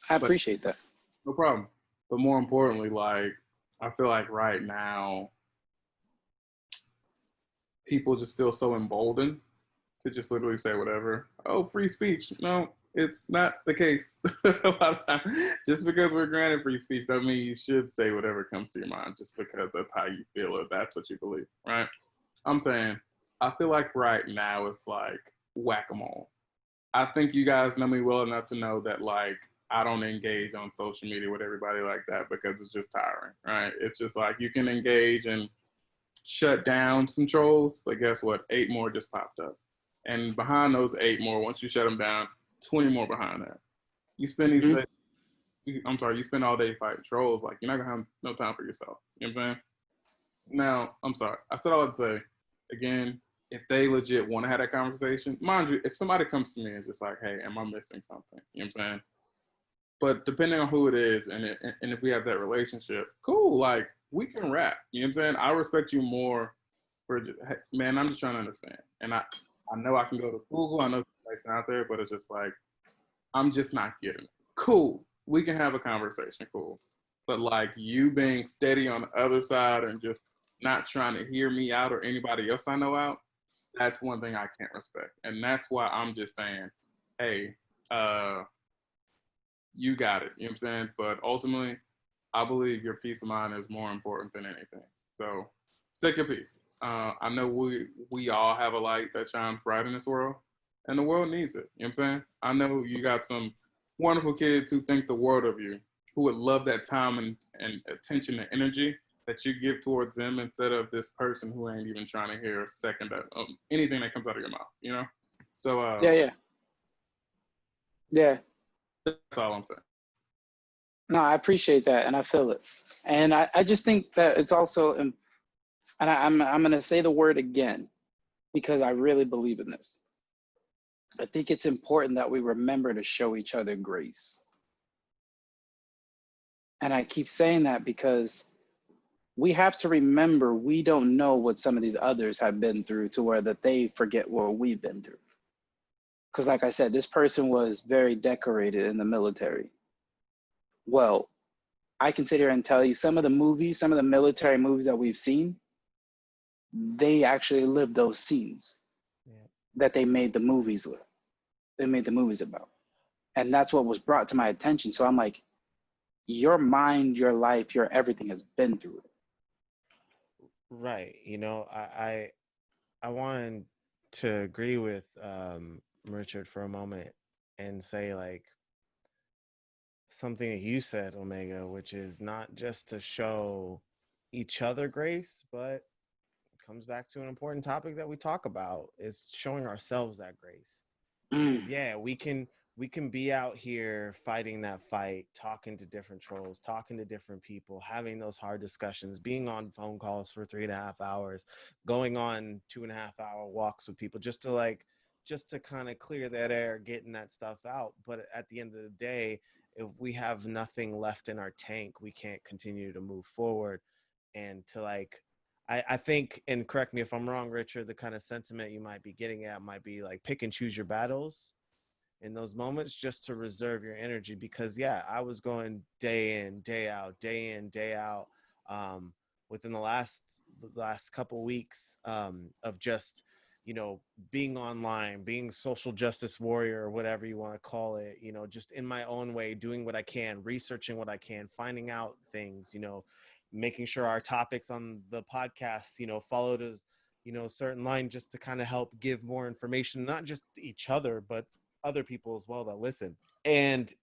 I But appreciate that. no problem. But more importantly, like, I feel like right now, people just feel so emboldened to just literally say whatever. Oh, free speech. No, it's not the case. A lot of times, just because we're granted free speech doesn't mean you should say whatever comes to your mind just because that's how you feel or that's what you believe, right? I'm saying, I feel like right now it's like whack-a-mole. I think you guys know me well enough to know that, like, I don't engage on social media with everybody like that because it's just tiring, right? It's just like you can engage and shut down some trolls, but guess what? 8 more just popped up. And behind those 8 more, once you shut them down, 20 more behind that. You spend these, you spend all day fighting trolls. Like, you're not gonna have no time for yourself. You know what I'm saying? Now, I'm sorry. I said all I'd say. Again, if they legit want to have that conversation, mind you, if somebody comes to me and is just like, hey, am I missing something? You know what I'm saying? But depending on who it is and if we have that relationship, cool, like, we can rap. You know what I'm saying? I respect you more for just, hey, man, I'm just trying to understand. And I know I can go to Google, I know there's out there, but it's just like, I'm just not getting it. Cool. We can have a conversation, cool. But like, you being steady on the other side and just not trying to hear me out or anybody else I know out, that's one thing I can't respect. And that's why I'm just saying, hey, you got it. You know what I'm saying? But ultimately, I believe your peace of mind is more important than anything. So take your peace. I know we all have a light that shines bright in this world, and the world needs it. You know what I'm saying? I know you got some wonderful kids who think the world of you, who would love that time and attention and energy that you give towards them instead of this person who ain't even trying to hear a second of anything that comes out of your mouth, you know? So Yeah. that's all I'm saying. No, I appreciate that, and I feel it. And I just think that it's also, and I'm going to say the word again, because I really believe in this. I think it's important that we remember to show each other grace. And I keep saying that because we have to remember we don't know what some of these others have been through to where that they forget what we've been through. Because like I said, this person was very decorated in the military. Well, I can sit here and tell you some of the movies, some of the military movies that we've seen, they actually lived those scenes that they made the movies with. They made the movies about. And that's what was brought to my attention. So I'm like, your mind, your life, your everything has been through it. Right. You know, I wanted to agree with Richard for a moment and say, like, something that you said, Omega, which is not just to show each other grace, but it comes back to an important topic that we talk about, is showing ourselves that grace. Because yeah, we can be out here fighting that fight, talking to different trolls, talking to different people, having those hard discussions, being on phone calls for 3.5 hours, going on 2.5 hour walks with people just to kind of clear that air, getting that stuff out. But at the end of the day, if we have nothing left in our tank, we can't continue to move forward. And to like, I think, and correct me if I'm wrong, Richard, the kind of sentiment you might be getting at might be like, pick and choose your battles in those moments just to reserve your energy. Because yeah, I was going day in, day out, day in, day out, within the last couple weeks, of just, you know, being online, being social justice warrior, or whatever you want to call it, you know, just in my own way, doing what I can, researching what I can, finding out things, you know, making sure our topics on the podcast, you know, followed a, you know, certain line, just to kind of help give more information, not just each other, but other people as well that listen. And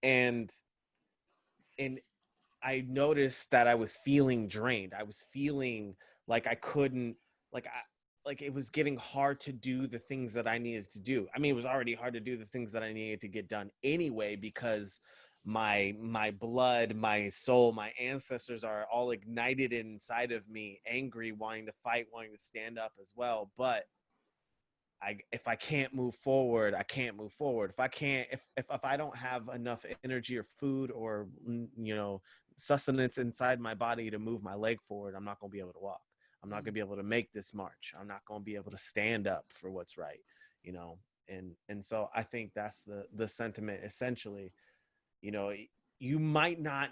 I noticed that I was feeling drained. I was feeling like I couldn't, like it was getting hard to do the things that I needed to do. I mean, it was already hard to do the things that I needed to get done anyway, because my blood, my soul, my ancestors are all ignited inside of me, angry, wanting to fight, wanting to stand up as well. But if I can't move forward, I can't move forward. If I can't, if I don't have enough energy or food or, you know, sustenance inside my body to move my leg forward, I'm not going to be able to walk. I'm not going to be able to make this march. I'm not going to be able to stand up for what's right, you know? And so I think that's the sentiment essentially. You know, you might not,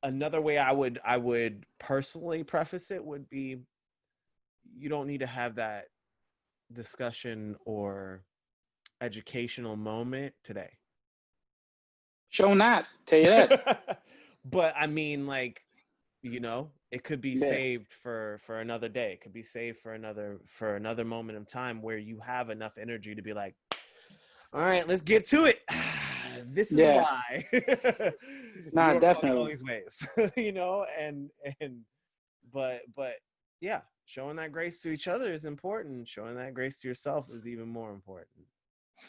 another way I would personally preface it would be, you don't need to have that discussion or educational moment today. Show not, tell you that. But I mean, like, you know, it could be Yeah. saved for another day. It could be saved for another moment of time where you have enough energy to be like, all right, let's get to it. This is Yeah. why Nah, you're going all definitely. these ways, you know, and but yeah, showing that grace to each other is important. Showing that grace to yourself is even more important,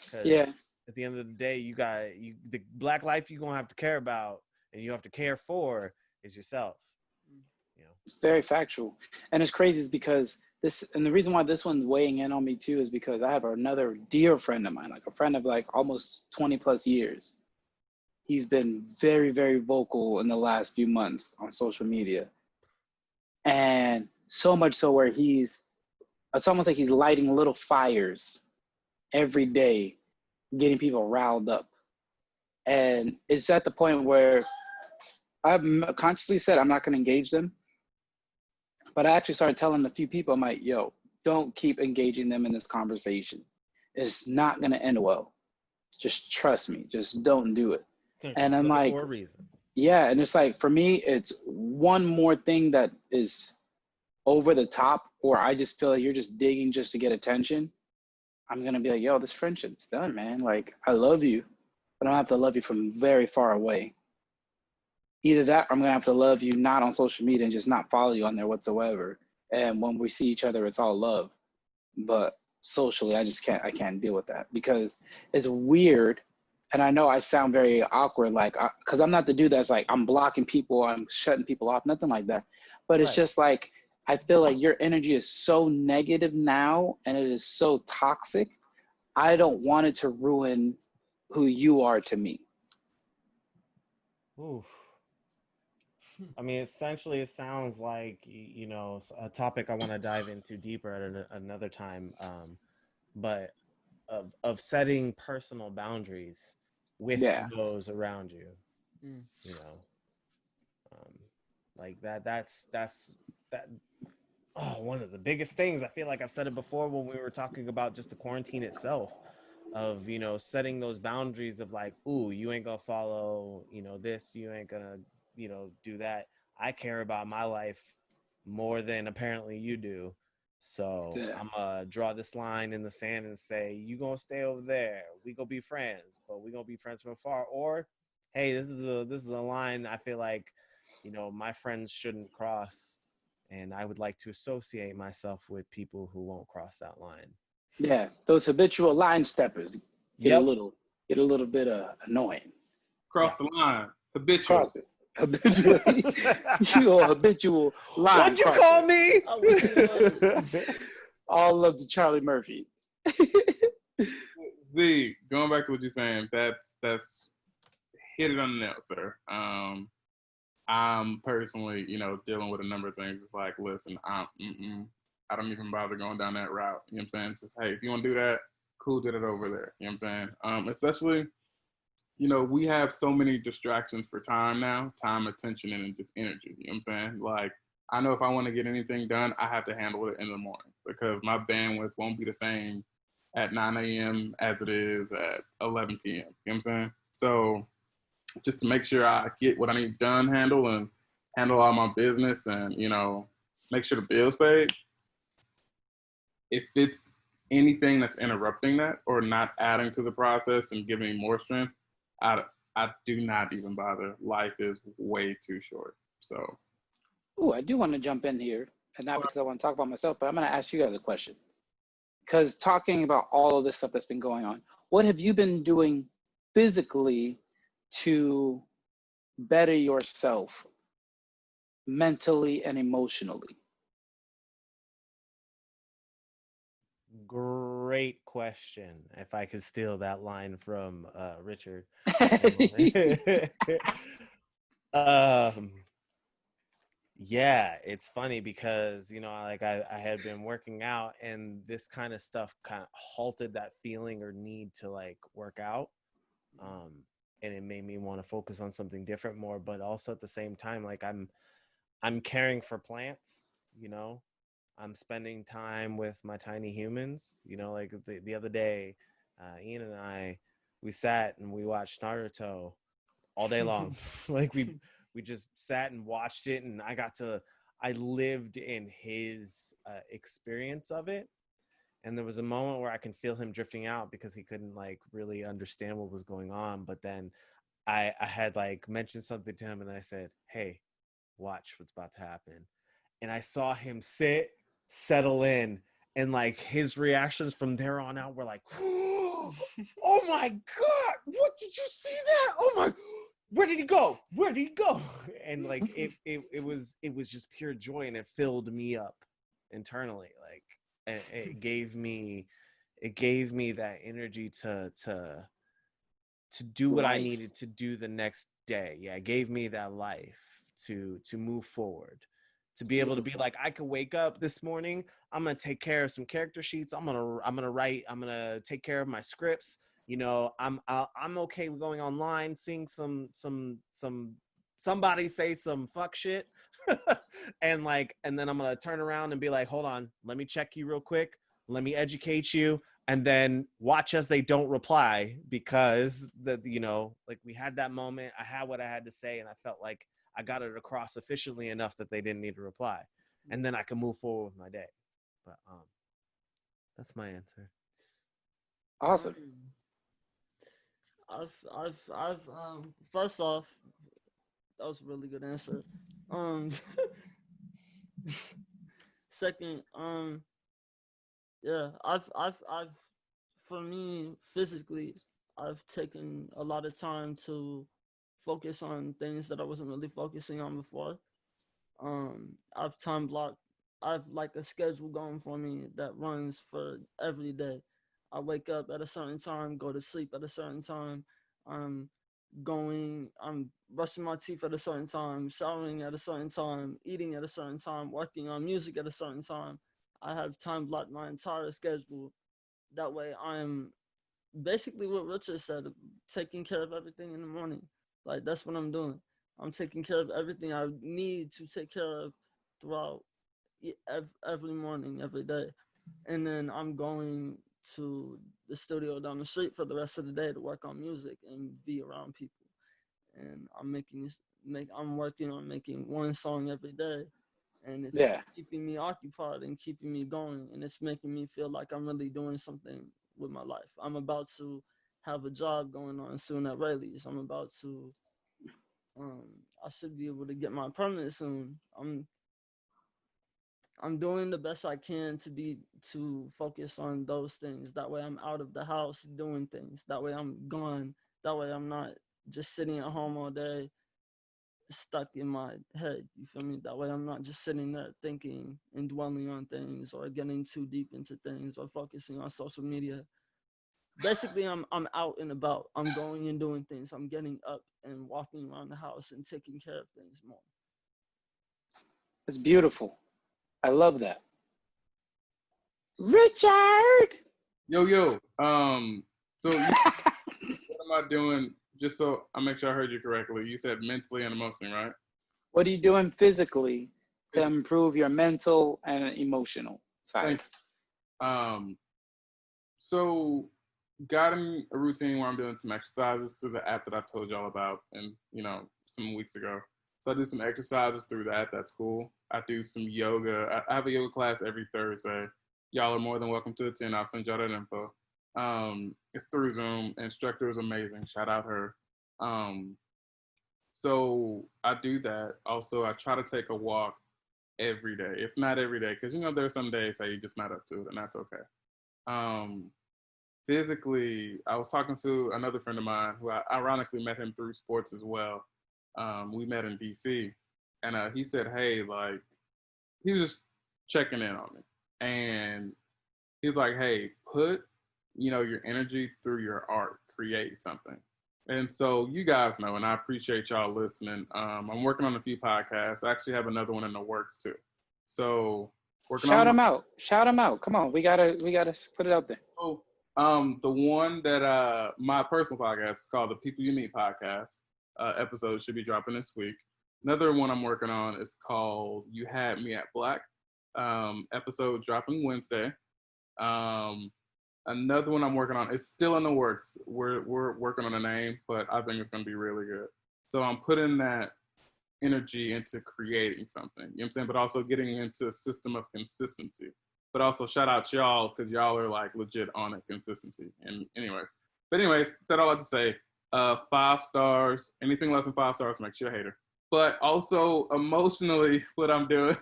because Yeah. at the end of the day, the black life you're gonna have to care about and you have to care for is yourself. You know, It's very factual. And it's crazy is because this, and the reason why this one's weighing in on me too is because I have another dear friend of mine, like a friend of like almost 20 plus years. He's been very, very vocal in the last few months on social media. And so much so where it's almost like he's lighting little fires every day, getting people riled up. And it's at the point where I've consciously said I'm not going to engage them. But I actually started telling a few people, I'm like, yo, don't keep engaging them in this conversation. It's not going to end well. Just trust me. Just don't do it. And I'm like, for a reason. yeah. And it's like, for me, it's one more thing that is over the top, or I just feel like you're just digging just to get attention. I'm going to be like, yo, this friendship's done, man. Like, I love you, but I don't have to love you from very far away. Either that, or I'm going to have to love you not on social media and just not follow you on there whatsoever. And when we see each other, it's all love. But socially, I can't deal with that because it's weird. And I know I sound very awkward, like, because I'm not the dude that's like, I'm blocking people, I'm shutting people off, nothing like that. But it's just like, I feel like your energy is so negative now and it is so toxic. I don't want it to ruin who you are to me. Oof. I mean, essentially, it sounds like, you know, a topic I want to dive into deeper at another time. But of setting personal boundaries with Yeah. those around you, Mm. you know, like that's that. Oh, one of the biggest things. I feel like I've said it before when we were talking about just the quarantine itself, of, you know, setting those boundaries of like, ooh, you ain't gonna follow, you know, this, you ain't gonna, you know, do that. I care about my life more than apparently you do. So Yeah. I'm gonna draw this line in the sand and say, you gonna stay over there. We gonna be friends, but we gonna be friends from afar. Or, hey, this is a line I feel like, you know, my friends shouldn't cross, and I would like to associate myself with people who won't cross that line. Yeah. Those habitual line steppers get Yep. a little bit annoying. Cross the line. Habitual. Cross it. Habitually. You a habitual line What'd you call crosser. me? I was All love to Charlie Murphy. Z, going back to what you're saying, that's hit it on the nail, sir. I'm personally, you know, dealing with a number of things. It's like, listen, I don't even bother going down that route. You know what I'm saying? It's just, hey, if you want to do that, cool, do it over there. You know what I'm saying? Especially, you know, we have so many distractions for time now, time, attention, and just energy. You know what I'm saying? Like, I know if I want to get anything done, I have to handle it in the morning because my bandwidth won't be the same at 9 a.m. as it is at 11 p.m. You know what I'm saying? So just to make sure I get what I need done, handle all my business and, you know, make sure the bill's paid. If it's anything that's interrupting that or not adding to the process and giving me more strength, I do not even bother. Life is way too short. So. Ooh, I do want to jump in here, and not because I want to talk about myself, but I'm going to ask you guys a question. Because talking about all of this stuff that's been going on, what have you been doing physically to better yourself mentally and emotionally? Great question. If I could steal that line from Richard. Um, yeah, it's funny because like I had been working out, and this kind of stuff kind of halted that feeling or need to like work out. Um, and it made me want to focus on something different more, but also at the same time, like I'm caring for plants, I'm spending time with my tiny humans, like the other day, Ian and we sat and we watched Naruto all day long. Like we just sat and watched it, and I lived in his experience of it. And there was a moment where I can feel him drifting out because he couldn't like really understand what was going on. But then I had like mentioned something to him, and I said, "Hey, watch what's about to happen." And I saw him settle in, and like his reactions from there on out were like, "Oh my god, what did you see that? Oh my, where did he go? Where did he go?" And like it was just pure joy, and it filled me up internally. Like, and it gave me that energy to do what I Life. needed to do the next day. Yeah, it gave me that life to move forward, to be able to be like, I could wake up this morning, I'm gonna take care of some character sheets, I'm gonna write, I'm gonna take care of my scripts. I'm okay with going online, seeing somebody say some fuck shit, and then I'm gonna turn around and be like, hold on, let me check you real quick, let me educate you, and then watch as they don't reply, because like we had that moment, I had what I had to say, and I felt like I got it across efficiently enough that they didn't need to reply, and then I can move forward with my day. But that's my answer. Awesome. First off, that was a really good answer. Um, Second, yeah, for me, physically, I've taken a lot of time to focus on things that I wasn't really focusing on before. I've time blocked. I've like a schedule going for me that runs for every day. I wake up at a certain time, go to sleep at a certain time. I'm I'm brushing my teeth at a certain time, showering at a certain time, eating at a certain time, working on music at a certain time. I have time blocked my entire schedule. That way I'm basically what Richard said, taking care of everything in the morning. Like that's what I'm doing. I'm taking care of everything I need to take care of throughout every morning, every day, and then I'm going to the studio down the street for the rest of the day to work on music and be around people. And I'm working on making one song every day, and it's Yeah. keeping me occupied and keeping me going, and it's making me feel like I'm really doing something with my life. I'm about to have a job going on soon at Rayleigh's. I'm about to um I should be able to get my permit soon. I'm doing the best I can to focus on those things. That way I'm out of the house doing things. That way I'm gone. That way I'm not just sitting at home all day stuck in my head. You feel me? That way I'm not just sitting there thinking and dwelling on things or getting too deep into things or focusing on social media. Basically I'm out and about. I'm going and doing things. I'm getting up and walking around the house and taking care of things more. It's beautiful. I love that. Richard. Yo. So what am I doing? Just so I make sure I heard you correctly. You said mentally and emotionally, right? What are you doing physically to improve your mental and emotional side? Thank you. So got in a routine where I'm doing some exercises through the app that I told y'all about, and some weeks ago. So I do some exercises through that. That's cool. I do some yoga. I have a yoga class every Thursday. Y'all are more than welcome to attend. I'll send y'all that info. It's through Zoom. Instructor is amazing. Shout out her. So I do that. Also, I try to take a walk every day, if not every day, because there are some days that you're just not up to it, and that's okay. Physically, I was talking to another friend of mine who I ironically met him through sports as well. We met in DC, and he said, "Hey, like," he was just checking in on me, and he was like, "Hey, put your energy through your art, create something." And so you guys know, and I appreciate y'all listening. I'm working on a few podcasts. I actually have another one in the works too. So working Shout on them out. Shout them out. Come on, we gotta put it out there. the one that my personal podcast is called the People You Meet podcast. Episode should be dropping this week. Another one I'm working on is called You Had Me at Black. Episode dropping Wednesday. Another one I'm working on is still in the works. We're working on a name, but I think it's gonna be really good. So I'm putting that energy into creating something. You know what I'm saying? But also getting into a system of consistency. But also shout out to y'all because y'all are like legit on it, consistency. And anyways, said all that to say, 5 stars. Anything less than 5 stars makes you a hater. But also emotionally, what I'm doing,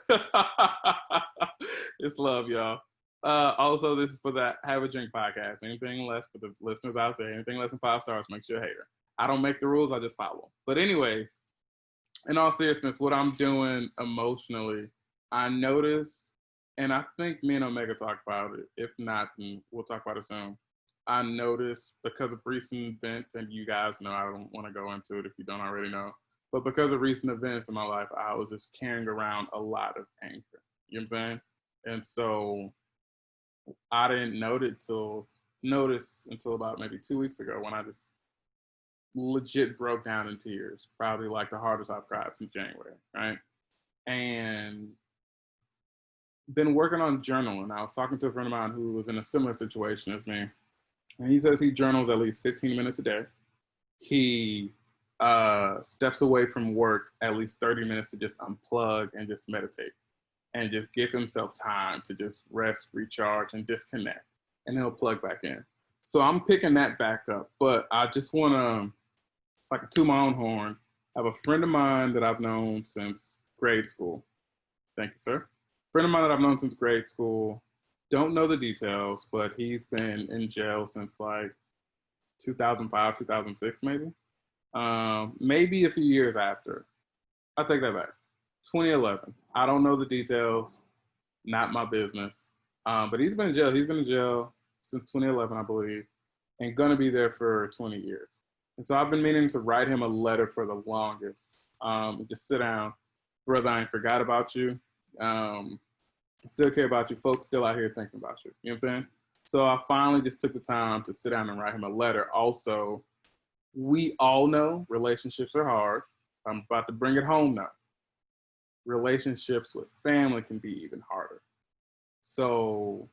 it's love, y'all. Also, this is for that Have a Drink podcast. Anything less for the listeners out there, anything less than 5 stars makes you a hater. I don't make the rules, I just follow. But anyways, in all seriousness, what I'm doing emotionally, I notice, and I think me and Omega talked about it. If not, then we'll talk about it soon. I noticed because of recent events, and you guys know I don't want to go into it if you don't already know, but because of recent events in my life, I was just carrying around a lot of anger. You know what I'm saying? And so I didn't notice until about maybe 2 weeks ago when I just legit broke down in tears, probably like the hardest I've cried since January, right? And been working on journaling. I was talking to a friend of mine who was in a similar situation as me, and he says he journals at least 15 minutes a day. He steps away from work at least 30 minutes to just unplug and just meditate and just give himself time to just rest, recharge, and disconnect. And he'll plug back in. So I'm picking that back up. But I just want to, like, toot my own horn. I have a friend of mine that I've known since grade school. Thank you, sir. Friend of mine that I've known since grade school. Don't know the details, but he's been in jail since like 2005, 2006, maybe. Maybe a few years after. I'll take that back. 2011. I don't know the details. Not my business. But he's been in jail. He's been in jail since 2011, I believe, and gonna be there for 20 years. And so I've been meaning to write him a letter for the longest. Just sit down, brother. I ain't forgot about you. Still care about you. Folks still out here thinking about you. You know what I'm saying? So I finally just took the time to sit down and write him a letter. Also, we all know relationships are hard. I'm about to bring it home now. Relationships with family can be even harder. So,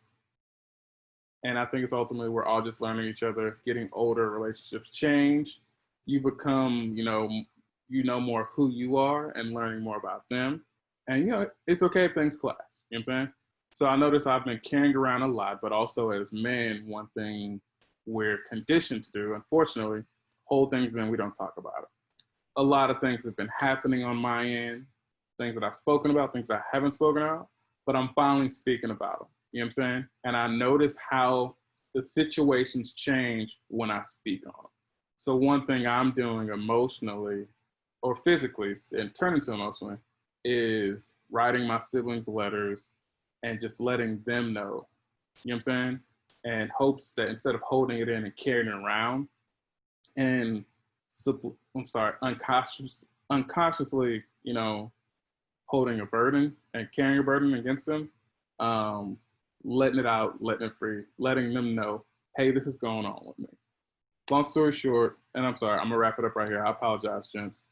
and I think it's ultimately we're all just learning each other, getting older, relationships change. You become, you know more of who you are and learning more about them. And, it's okay if things clash. You know what I'm saying? So I notice I've been carrying around a lot, but also as men, one thing we're conditioned to do, unfortunately, hold things in, we don't talk about it. A lot of things have been happening on my end, things that I've spoken about, things that I haven't spoken about, but I'm finally speaking about them. You know what I'm saying? And I notice how the situations change when I speak on them. So one thing I'm doing emotionally or physically and turning to emotionally is writing my siblings letters and just letting them know, you know what I'm saying? And hopes that instead of holding it in and carrying it around and unconsciously, holding a burden and carrying a burden against them, letting it out, letting it free, letting them know, hey, this is going on with me. Long story short, and I'm sorry, I'm gonna wrap it up right here. I apologize, gents.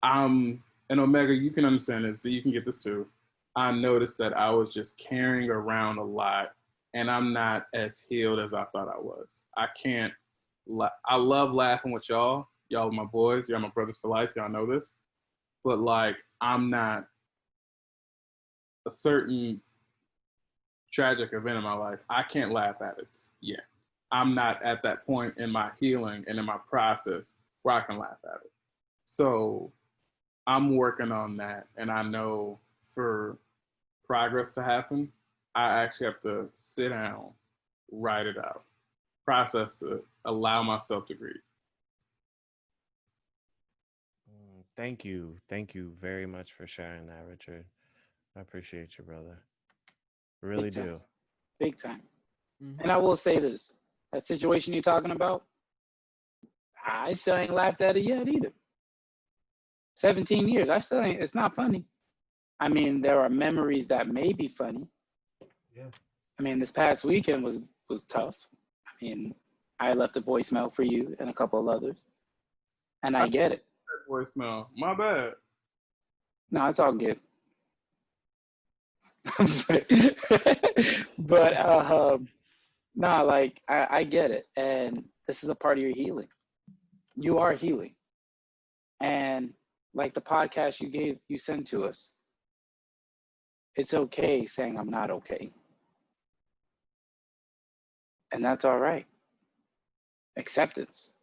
And Omega, you can understand this, so you can get this too. I noticed that I was just carrying around a lot, and I'm not as healed as I thought I was. I love laughing with y'all. Y'all are my boys. Y'all my brothers for life. Y'all know this. But I'm not a certain tragic event in my life. I can't laugh at it yet. I'm not at that point in my healing and in my process where I can laugh at it. So I'm working on that. And I know for progress to happen, I actually have to sit down, write it out, process it, allow myself to grieve. Thank you. Thank you very much for sharing that, Richard. I appreciate you, brother. Really Big time. do. Big time. Mhm. And I will say this. That situation you're talking about, I still ain't laughed at it yet either. 17 years, I still ain't, it's not funny. I mean, there are memories that may be funny. Yeah. I mean, this past weekend was tough. I mean, I left a voicemail for you and a couple of others, and I get it. That voicemail. My bad. No, it's all good. But no, like I get it, and this is a part of your healing. You are healing, and like the podcast you sent to us, it's okay saying I'm not okay, and that's all right. Acceptance.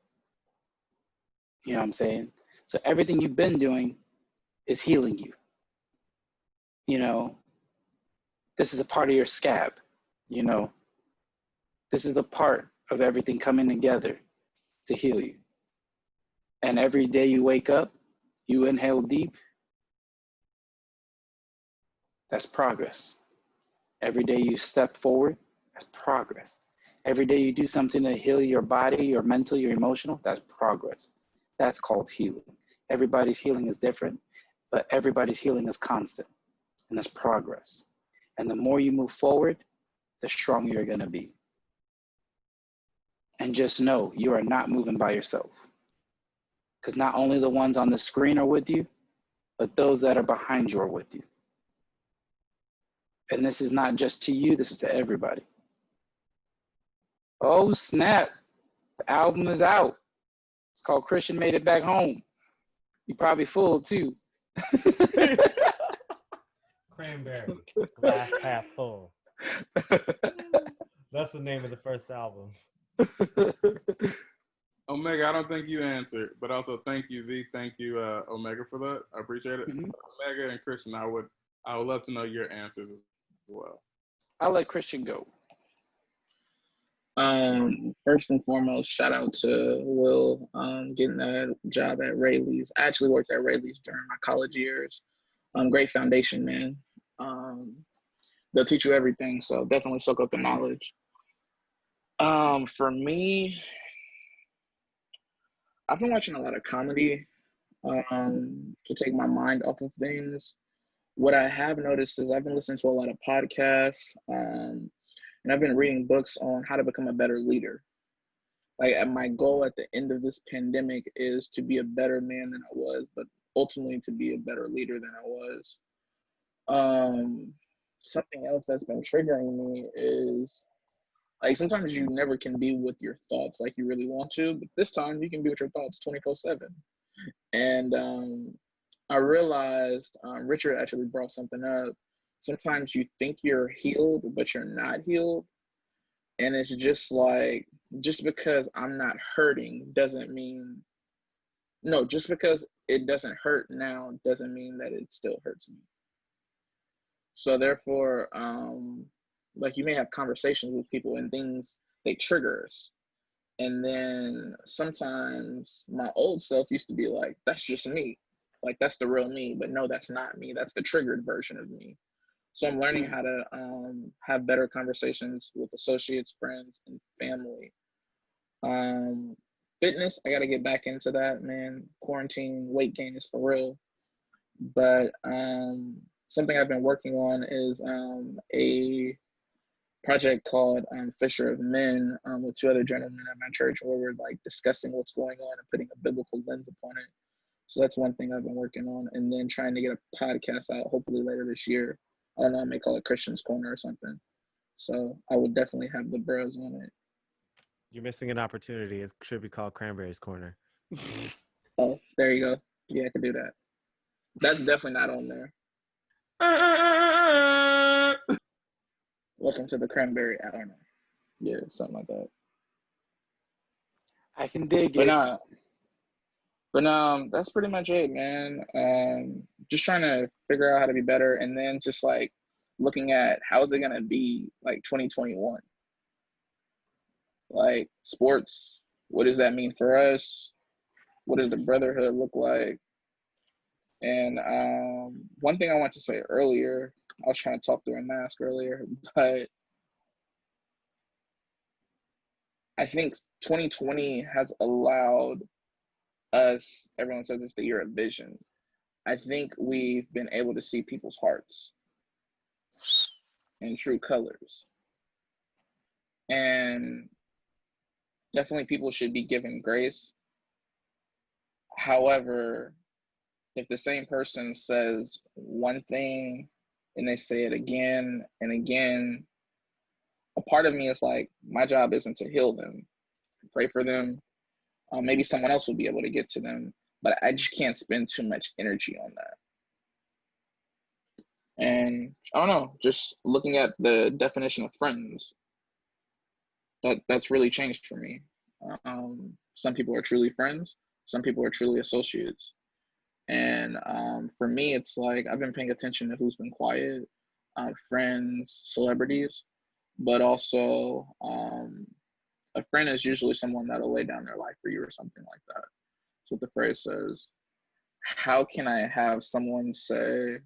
You know what I'm saying? So everything you've been doing is healing you. You know, this is a part of your scab. You know, this is the part of everything coming together to heal you. And every day you wake up, you inhale deep. That's progress. Every day you step forward, that's progress. Every day you do something to heal your body, your mental, your emotional, that's progress. That's called healing. Everybody's healing is different, but everybody's healing is constant, and that's progress. And the more you move forward, the stronger you're going to be. And just know you are not moving by yourself. Because not only the ones on the screen are with you, but those that are behind you are with you. And this is not just to you, this is to everybody. Oh, snap. The album is out. It's called Christian Made It Back Home. You probably full too. Cranberry, Glass Half Full. That's the name of the first album. Omega, I don't think you answered, but also thank you, Z. Thank you, Omega, for that. I appreciate it. Mm-hmm. Omega and Christian, I would love to know your answers as well. I'll let Christian go. First and foremost, shout out to Will getting that job at Rayleigh's. I actually worked at Rayleigh's during my college years. Great foundation, man. They'll teach you everything, so definitely soak up the knowledge. For me, I've been watching a lot of comedy to take my mind off of things. What I have noticed is I've been listening to a lot of podcasts, and I've been reading books on how to become a better leader. Like, my goal at the end of this pandemic is to be a better man than I was, but ultimately to be a better leader than I was. Something else that's been triggering me is, like, sometimes you never can be with your thoughts like you really want to, but this time you can be with your thoughts 24/7. And I realized Richard actually brought something up. Sometimes you think you're healed, but you're not healed. And it's just like, just because I'm not hurting doesn't mean, no, just because it doesn't hurt now doesn't mean that it still hurts me. So therefore, like, you may have conversations with people and things, they trigger us. And then sometimes my old self used to be like, that's just me. Like, that's the real me. But no, that's not me. That's the triggered version of me. So I'm learning how to have better conversations with associates, friends, and family. Fitness, I got to get back into that, man. Quarantine weight gain is for real. But something I've been working on is a project called Fisher of Men with two other gentlemen at my church, where we're like discussing what's going on and putting a biblical lens upon it. So that's one thing I've been working on, and then trying to get a podcast out hopefully later this year. I don't know, I may call it Christian's Corner or something. So I would definitely have the bros on it. You're missing an opportunity. It should be called Cranberry's Corner. Oh, there you go. Yeah, I could do that. That's definitely not on there. Welcome to the Cranberry. I don't know. Yeah, something like that. I can dig But it. But that's pretty much it, man. Just trying to figure out how to be better, and then just like looking at how is it gonna be like 2021. Like, sports, what does that mean for us? What does the brotherhood look like? And one thing I want to say earlier, I was trying to talk through a mask earlier, but I think 2020 has allowed us, everyone says it's the year of vision. I think we've been able to see people's hearts in true colors. And definitely people should be given grace. However, if the same person says one thing and they say it again and again, a part of me is like, my job isn't to heal them. Pray for them. Maybe someone else will be able to get to them, but I just can't spend too much energy on that. And I don't know, just looking at the definition of friends, that's really changed for me. Some people are truly friends. Some people are truly associates. And for me, it's like I've been paying attention to who's been quiet, friends, celebrities, but also a friend is usually someone that'll lay down their life for you or something like that. That's what the phrase says. How can I have someone say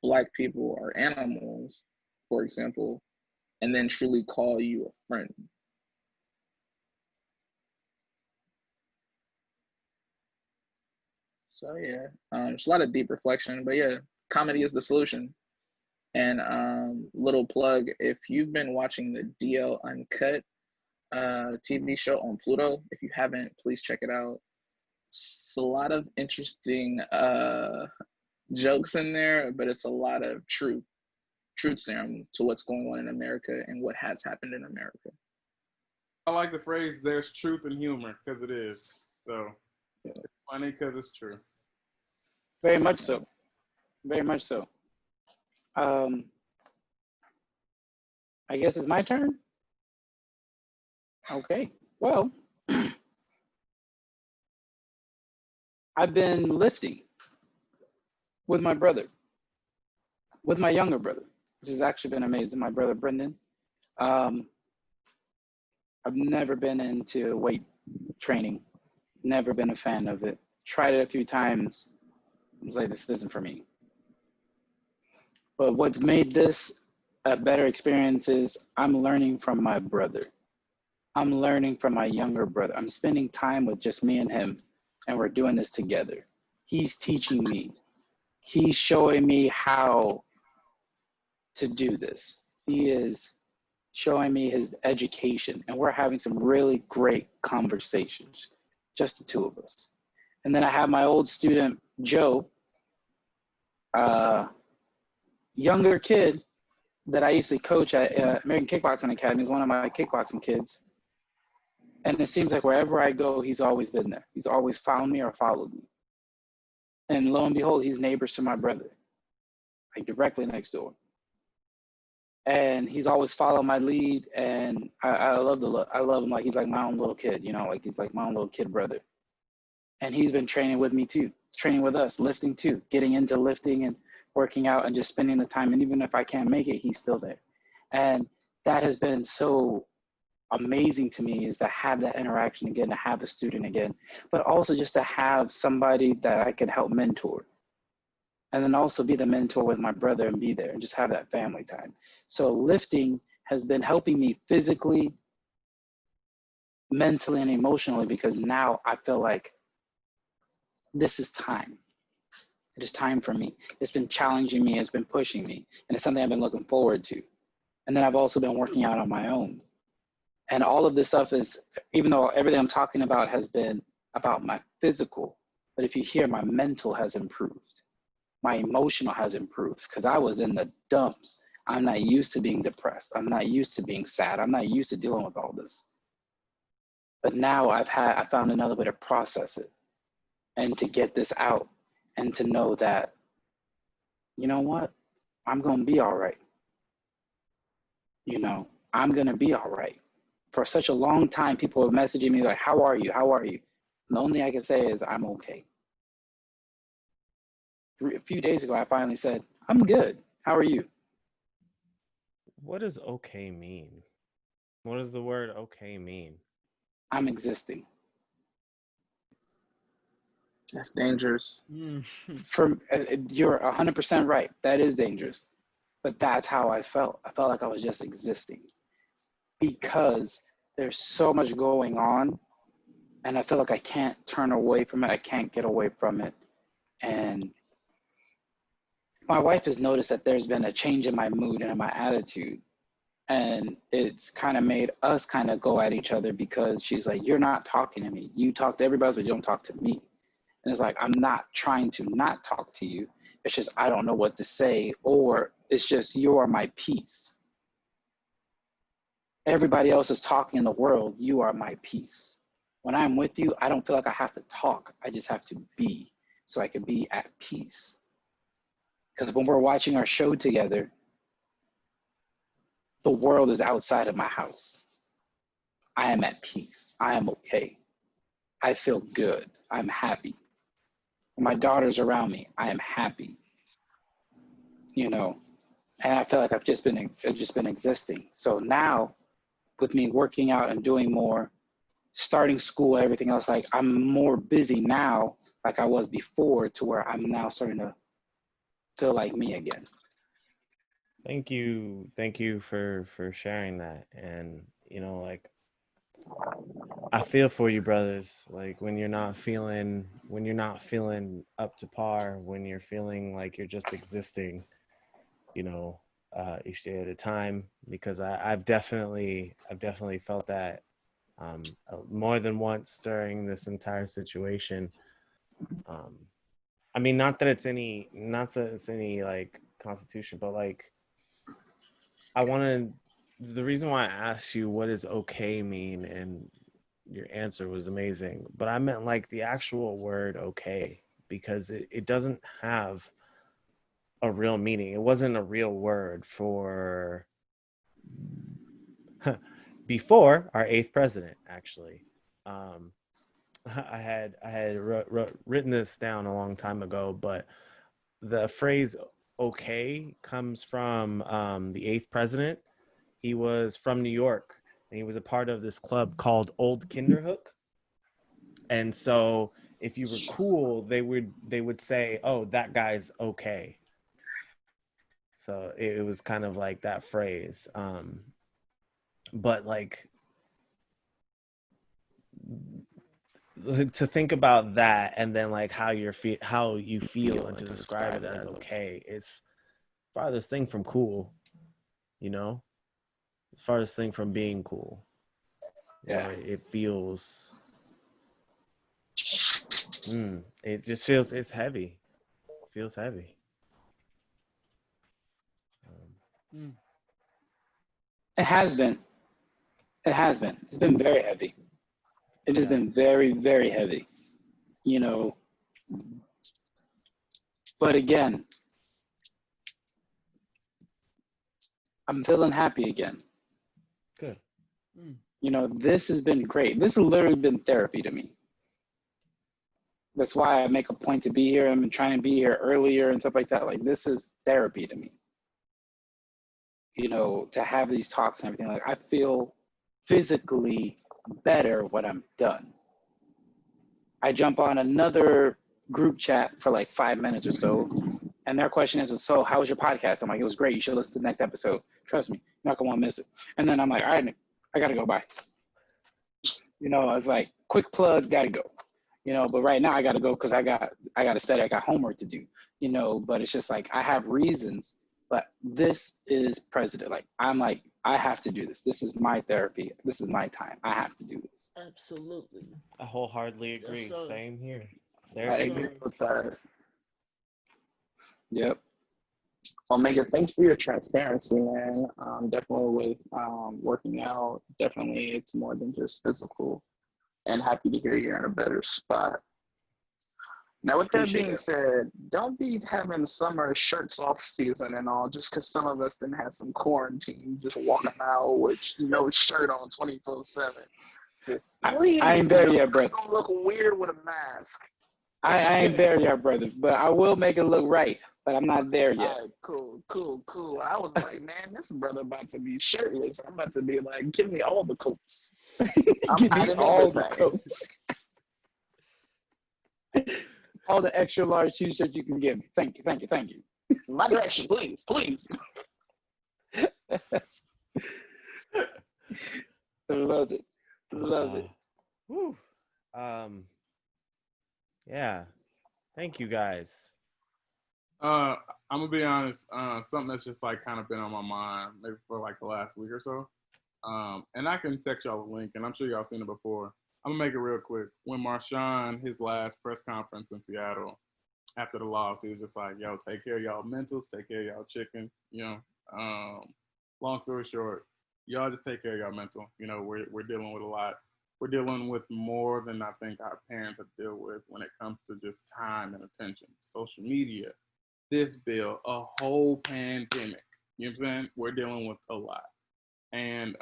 Black people are animals, for example, and then truly call you a friend? So yeah, it's a lot of deep reflection, but yeah, comedy is the solution. And little plug, if you've been watching the DL Uncut TV show on Pluto, if you haven't, please check it out. It's a lot of interesting jokes in there, but it's a lot of truth serum to what's going on in America and what has happened in America. I like the phrase, there's truth in humor, because it is. So it's funny because it's true. Very much so. Very much so. I guess it's my turn. Okay. Well, I've been lifting with my brother, with my younger brother, which has actually been amazing. My brother, Brendan. I've never been into weight training, never been a fan of it. Tried it a few times. I was like, this isn't for me. But what's made this a better experience is I'm learning from my brother. I'm learning from my younger brother. I'm spending time with just me and him, and we're doing this together. He's teaching me. He's showing me how to do this. He is showing me his education, and we're having some really great conversations, just the two of us. And then I have my old student, Joe, younger kid that I used to coach at American Kickboxing Academy. He's one of my kickboxing kids. And it seems like wherever I go, he's always been there. He's always found me or followed me. And lo and behold, he's neighbors to my brother, like directly next door. And he's always followed my lead. And I love I love him like he's like my own little kid, you know, like he's like my own little kid brother. And he's been training with me too, training with us, lifting too, getting into lifting and working out and just spending the time. And even if I can't make it, he's still there. And that has been so amazing to me, is to have that interaction again, to have a student again, but also just to have somebody that I can help mentor. And then also be the mentor with my brother and be there and just have that family time. So lifting has been helping me physically, mentally, and emotionally, because now I feel like this is time. It is time for me. It's been challenging me. It's been pushing me. And it's something I've been looking forward to. And then I've also been working out on my own. And all of this stuff is, even though everything I'm talking about has been about my physical, but if you hear, my mental has improved. My emotional has improved, because I was in the dumps. I'm not used to being depressed. I'm not used to being sad. I'm not used to dealing with all this. But now I found another way to process it and to get this out and to know that, you know what, I'm going to be all right. You know, I'm going to be all right. For such a long time, people were messaging me like, how are you? How are you? And the only thing I can say is I'm okay. A few days ago, I finally said, I'm good. How are you? What does okay mean? What does the word okay mean? I'm existing. That's dangerous. You're 100% right. That is dangerous. But that's how I felt. I felt like I was just existing. because there's so much going on, and I feel like I can't turn away from it. I can't get away from it. And my wife has noticed that there's been a change in my mood and in my attitude. And it's kind of made us kind of go at each other because she's like, you're not talking to me. You talk to everybody else, but you don't talk to me. And it's like, I'm not trying to not talk to you. It's just, I don't know what to say, or it's just, you are my peace. Everybody else is talking in the world. You are my peace. When I'm with you, I don't feel like I have to talk. I just have to be, so I can be at peace. Because when we're watching our show together, the world is outside of my house. I am at peace. I am okay. I feel good. I'm happy. When my daughter's around me, I am happy. You know, and I feel like I've just been existing. So now, with me working out and doing more, starting school, everything else, like I'm more busy now, like I was before, to where I'm now starting to feel like me again. Thank you for sharing that. And you know, like, I feel for you, brothers. Like when you're not feeling up to par, when you're feeling like you're just existing, you know, each day at a time. Because I've definitely felt that more than once during this entire situation. I mean, not that it's any like constitution, but like the reason why I asked you what does okay mean, and your answer was amazing, but I meant like the actual word okay, because it doesn't have a real meaning. It wasn't a real word for before our eighth president, actually. I had written this down a long time ago, but the phrase okay comes from the eighth president. He was from New York, and he was a part of this club called Old Kinderhook. And so if you were cool, they would say, oh, that guy's okay. So it was kind of like that phrase. But like, to think about that, and then like how you feel and to describe it as okay, it's farthest thing from cool, you know, farthest thing from being cool. Yeah. It feels it just feels, it's heavy. It feels heavy. It has been. It's been very heavy. It has been very, very heavy, you know. But again, I'm feeling happy again. Good. You know, this has been great. This has literally been therapy to me. That's why I make a point to be here. I'm trying to be here earlier and stuff like that. Like, this is therapy to me. You know, to have these talks and everything. Like, I feel physically better when I'm done. I jump on another group chat for like 5 minutes or so, and their question is, so how was your podcast? I'm like, it was great. You should listen to the next episode. Trust me, you're not gonna want to miss it. And then I'm like, all right, I gotta go. Bye. You know, it's like, quick plug, gotta go. You know, but right now I gotta go because I gotta study. I got homework to do. You know, but it's just like I have reasons. But this is president. Like, I'm like, I have to do this. This is my therapy. This is my time. I have to do this. Absolutely. I wholeheartedly agree. Yes, Same here. I There's agree with that. Yep. Well, Megan, thanks for your transparency, man. Definitely with working out, definitely it's more than just physical. And happy to hear you're in a better spot. Now, with that Appreciate being it. said, don't be having summer shirts off season and all just because some of us didn't have some quarantine, just walking out with no shirt on 24/7. Just please, I ain't there yet, it's brother. gonna look weird with a mask. I ain't there yet, brother. But I will make it look right. But I'm not there yet. All right, cool. I was like, man, this brother about to be shirtless. I'm about to be like, give me all the coats. Give me hiding all the everything. coats. All the extra large t-shirts you can give me. Thank you. My direction, please. I love it. Love it. Woo. Yeah. Thank you guys. I'm gonna be honest. Something that's just like kind of been on my mind maybe for like the last week or so. And I can text y'all a link, and I'm sure y'all seen it before. I'm gonna make it real quick. When Marshawn, his last press conference in Seattle after the loss, he was just like, "Yo, take care of y'all mentals, take care of y'all chicken." Long story short, y'all just take care of y'all mental. We're dealing with a lot. We're dealing with more than I think our parents have dealt with when it comes to just time and attention. Social media, this bill, a whole pandemic. You know what I'm saying? We're dealing with a lot. And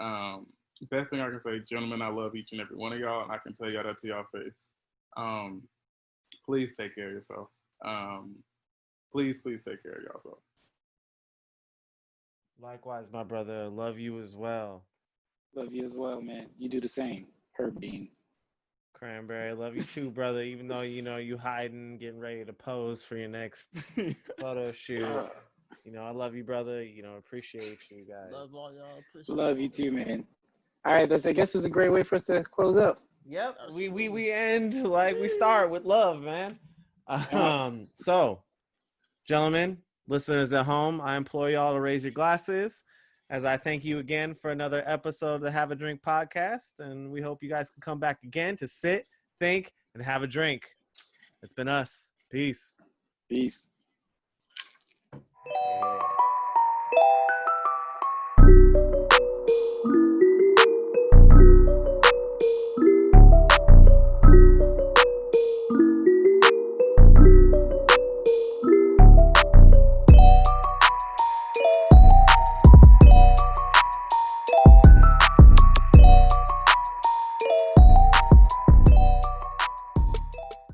best thing I can say, gentlemen, I love each and every one of y'all, and I can tell y'all that to y'all face. Please take care of yourself. Please take care of yourself. Likewise, my brother. Love you as well. Love you as well, man. You do the same. Herb Bean. Cranberry, love you too, brother. Even though you hiding, getting ready to pose for your next photo shoot. I love you, brother. Appreciate you guys. Love all y'all. Appreciate Love you too, man. All right, I guess it's a great way for us to close up. Yep. Absolutely. We end like we start with love, man. So, gentlemen, listeners at home, I implore y'all to raise your glasses as I thank you again for another episode of the Have a Drink podcast. And we hope you guys can come back again to sit, think, and have a drink. It's been us. Peace. Peace. Yeah.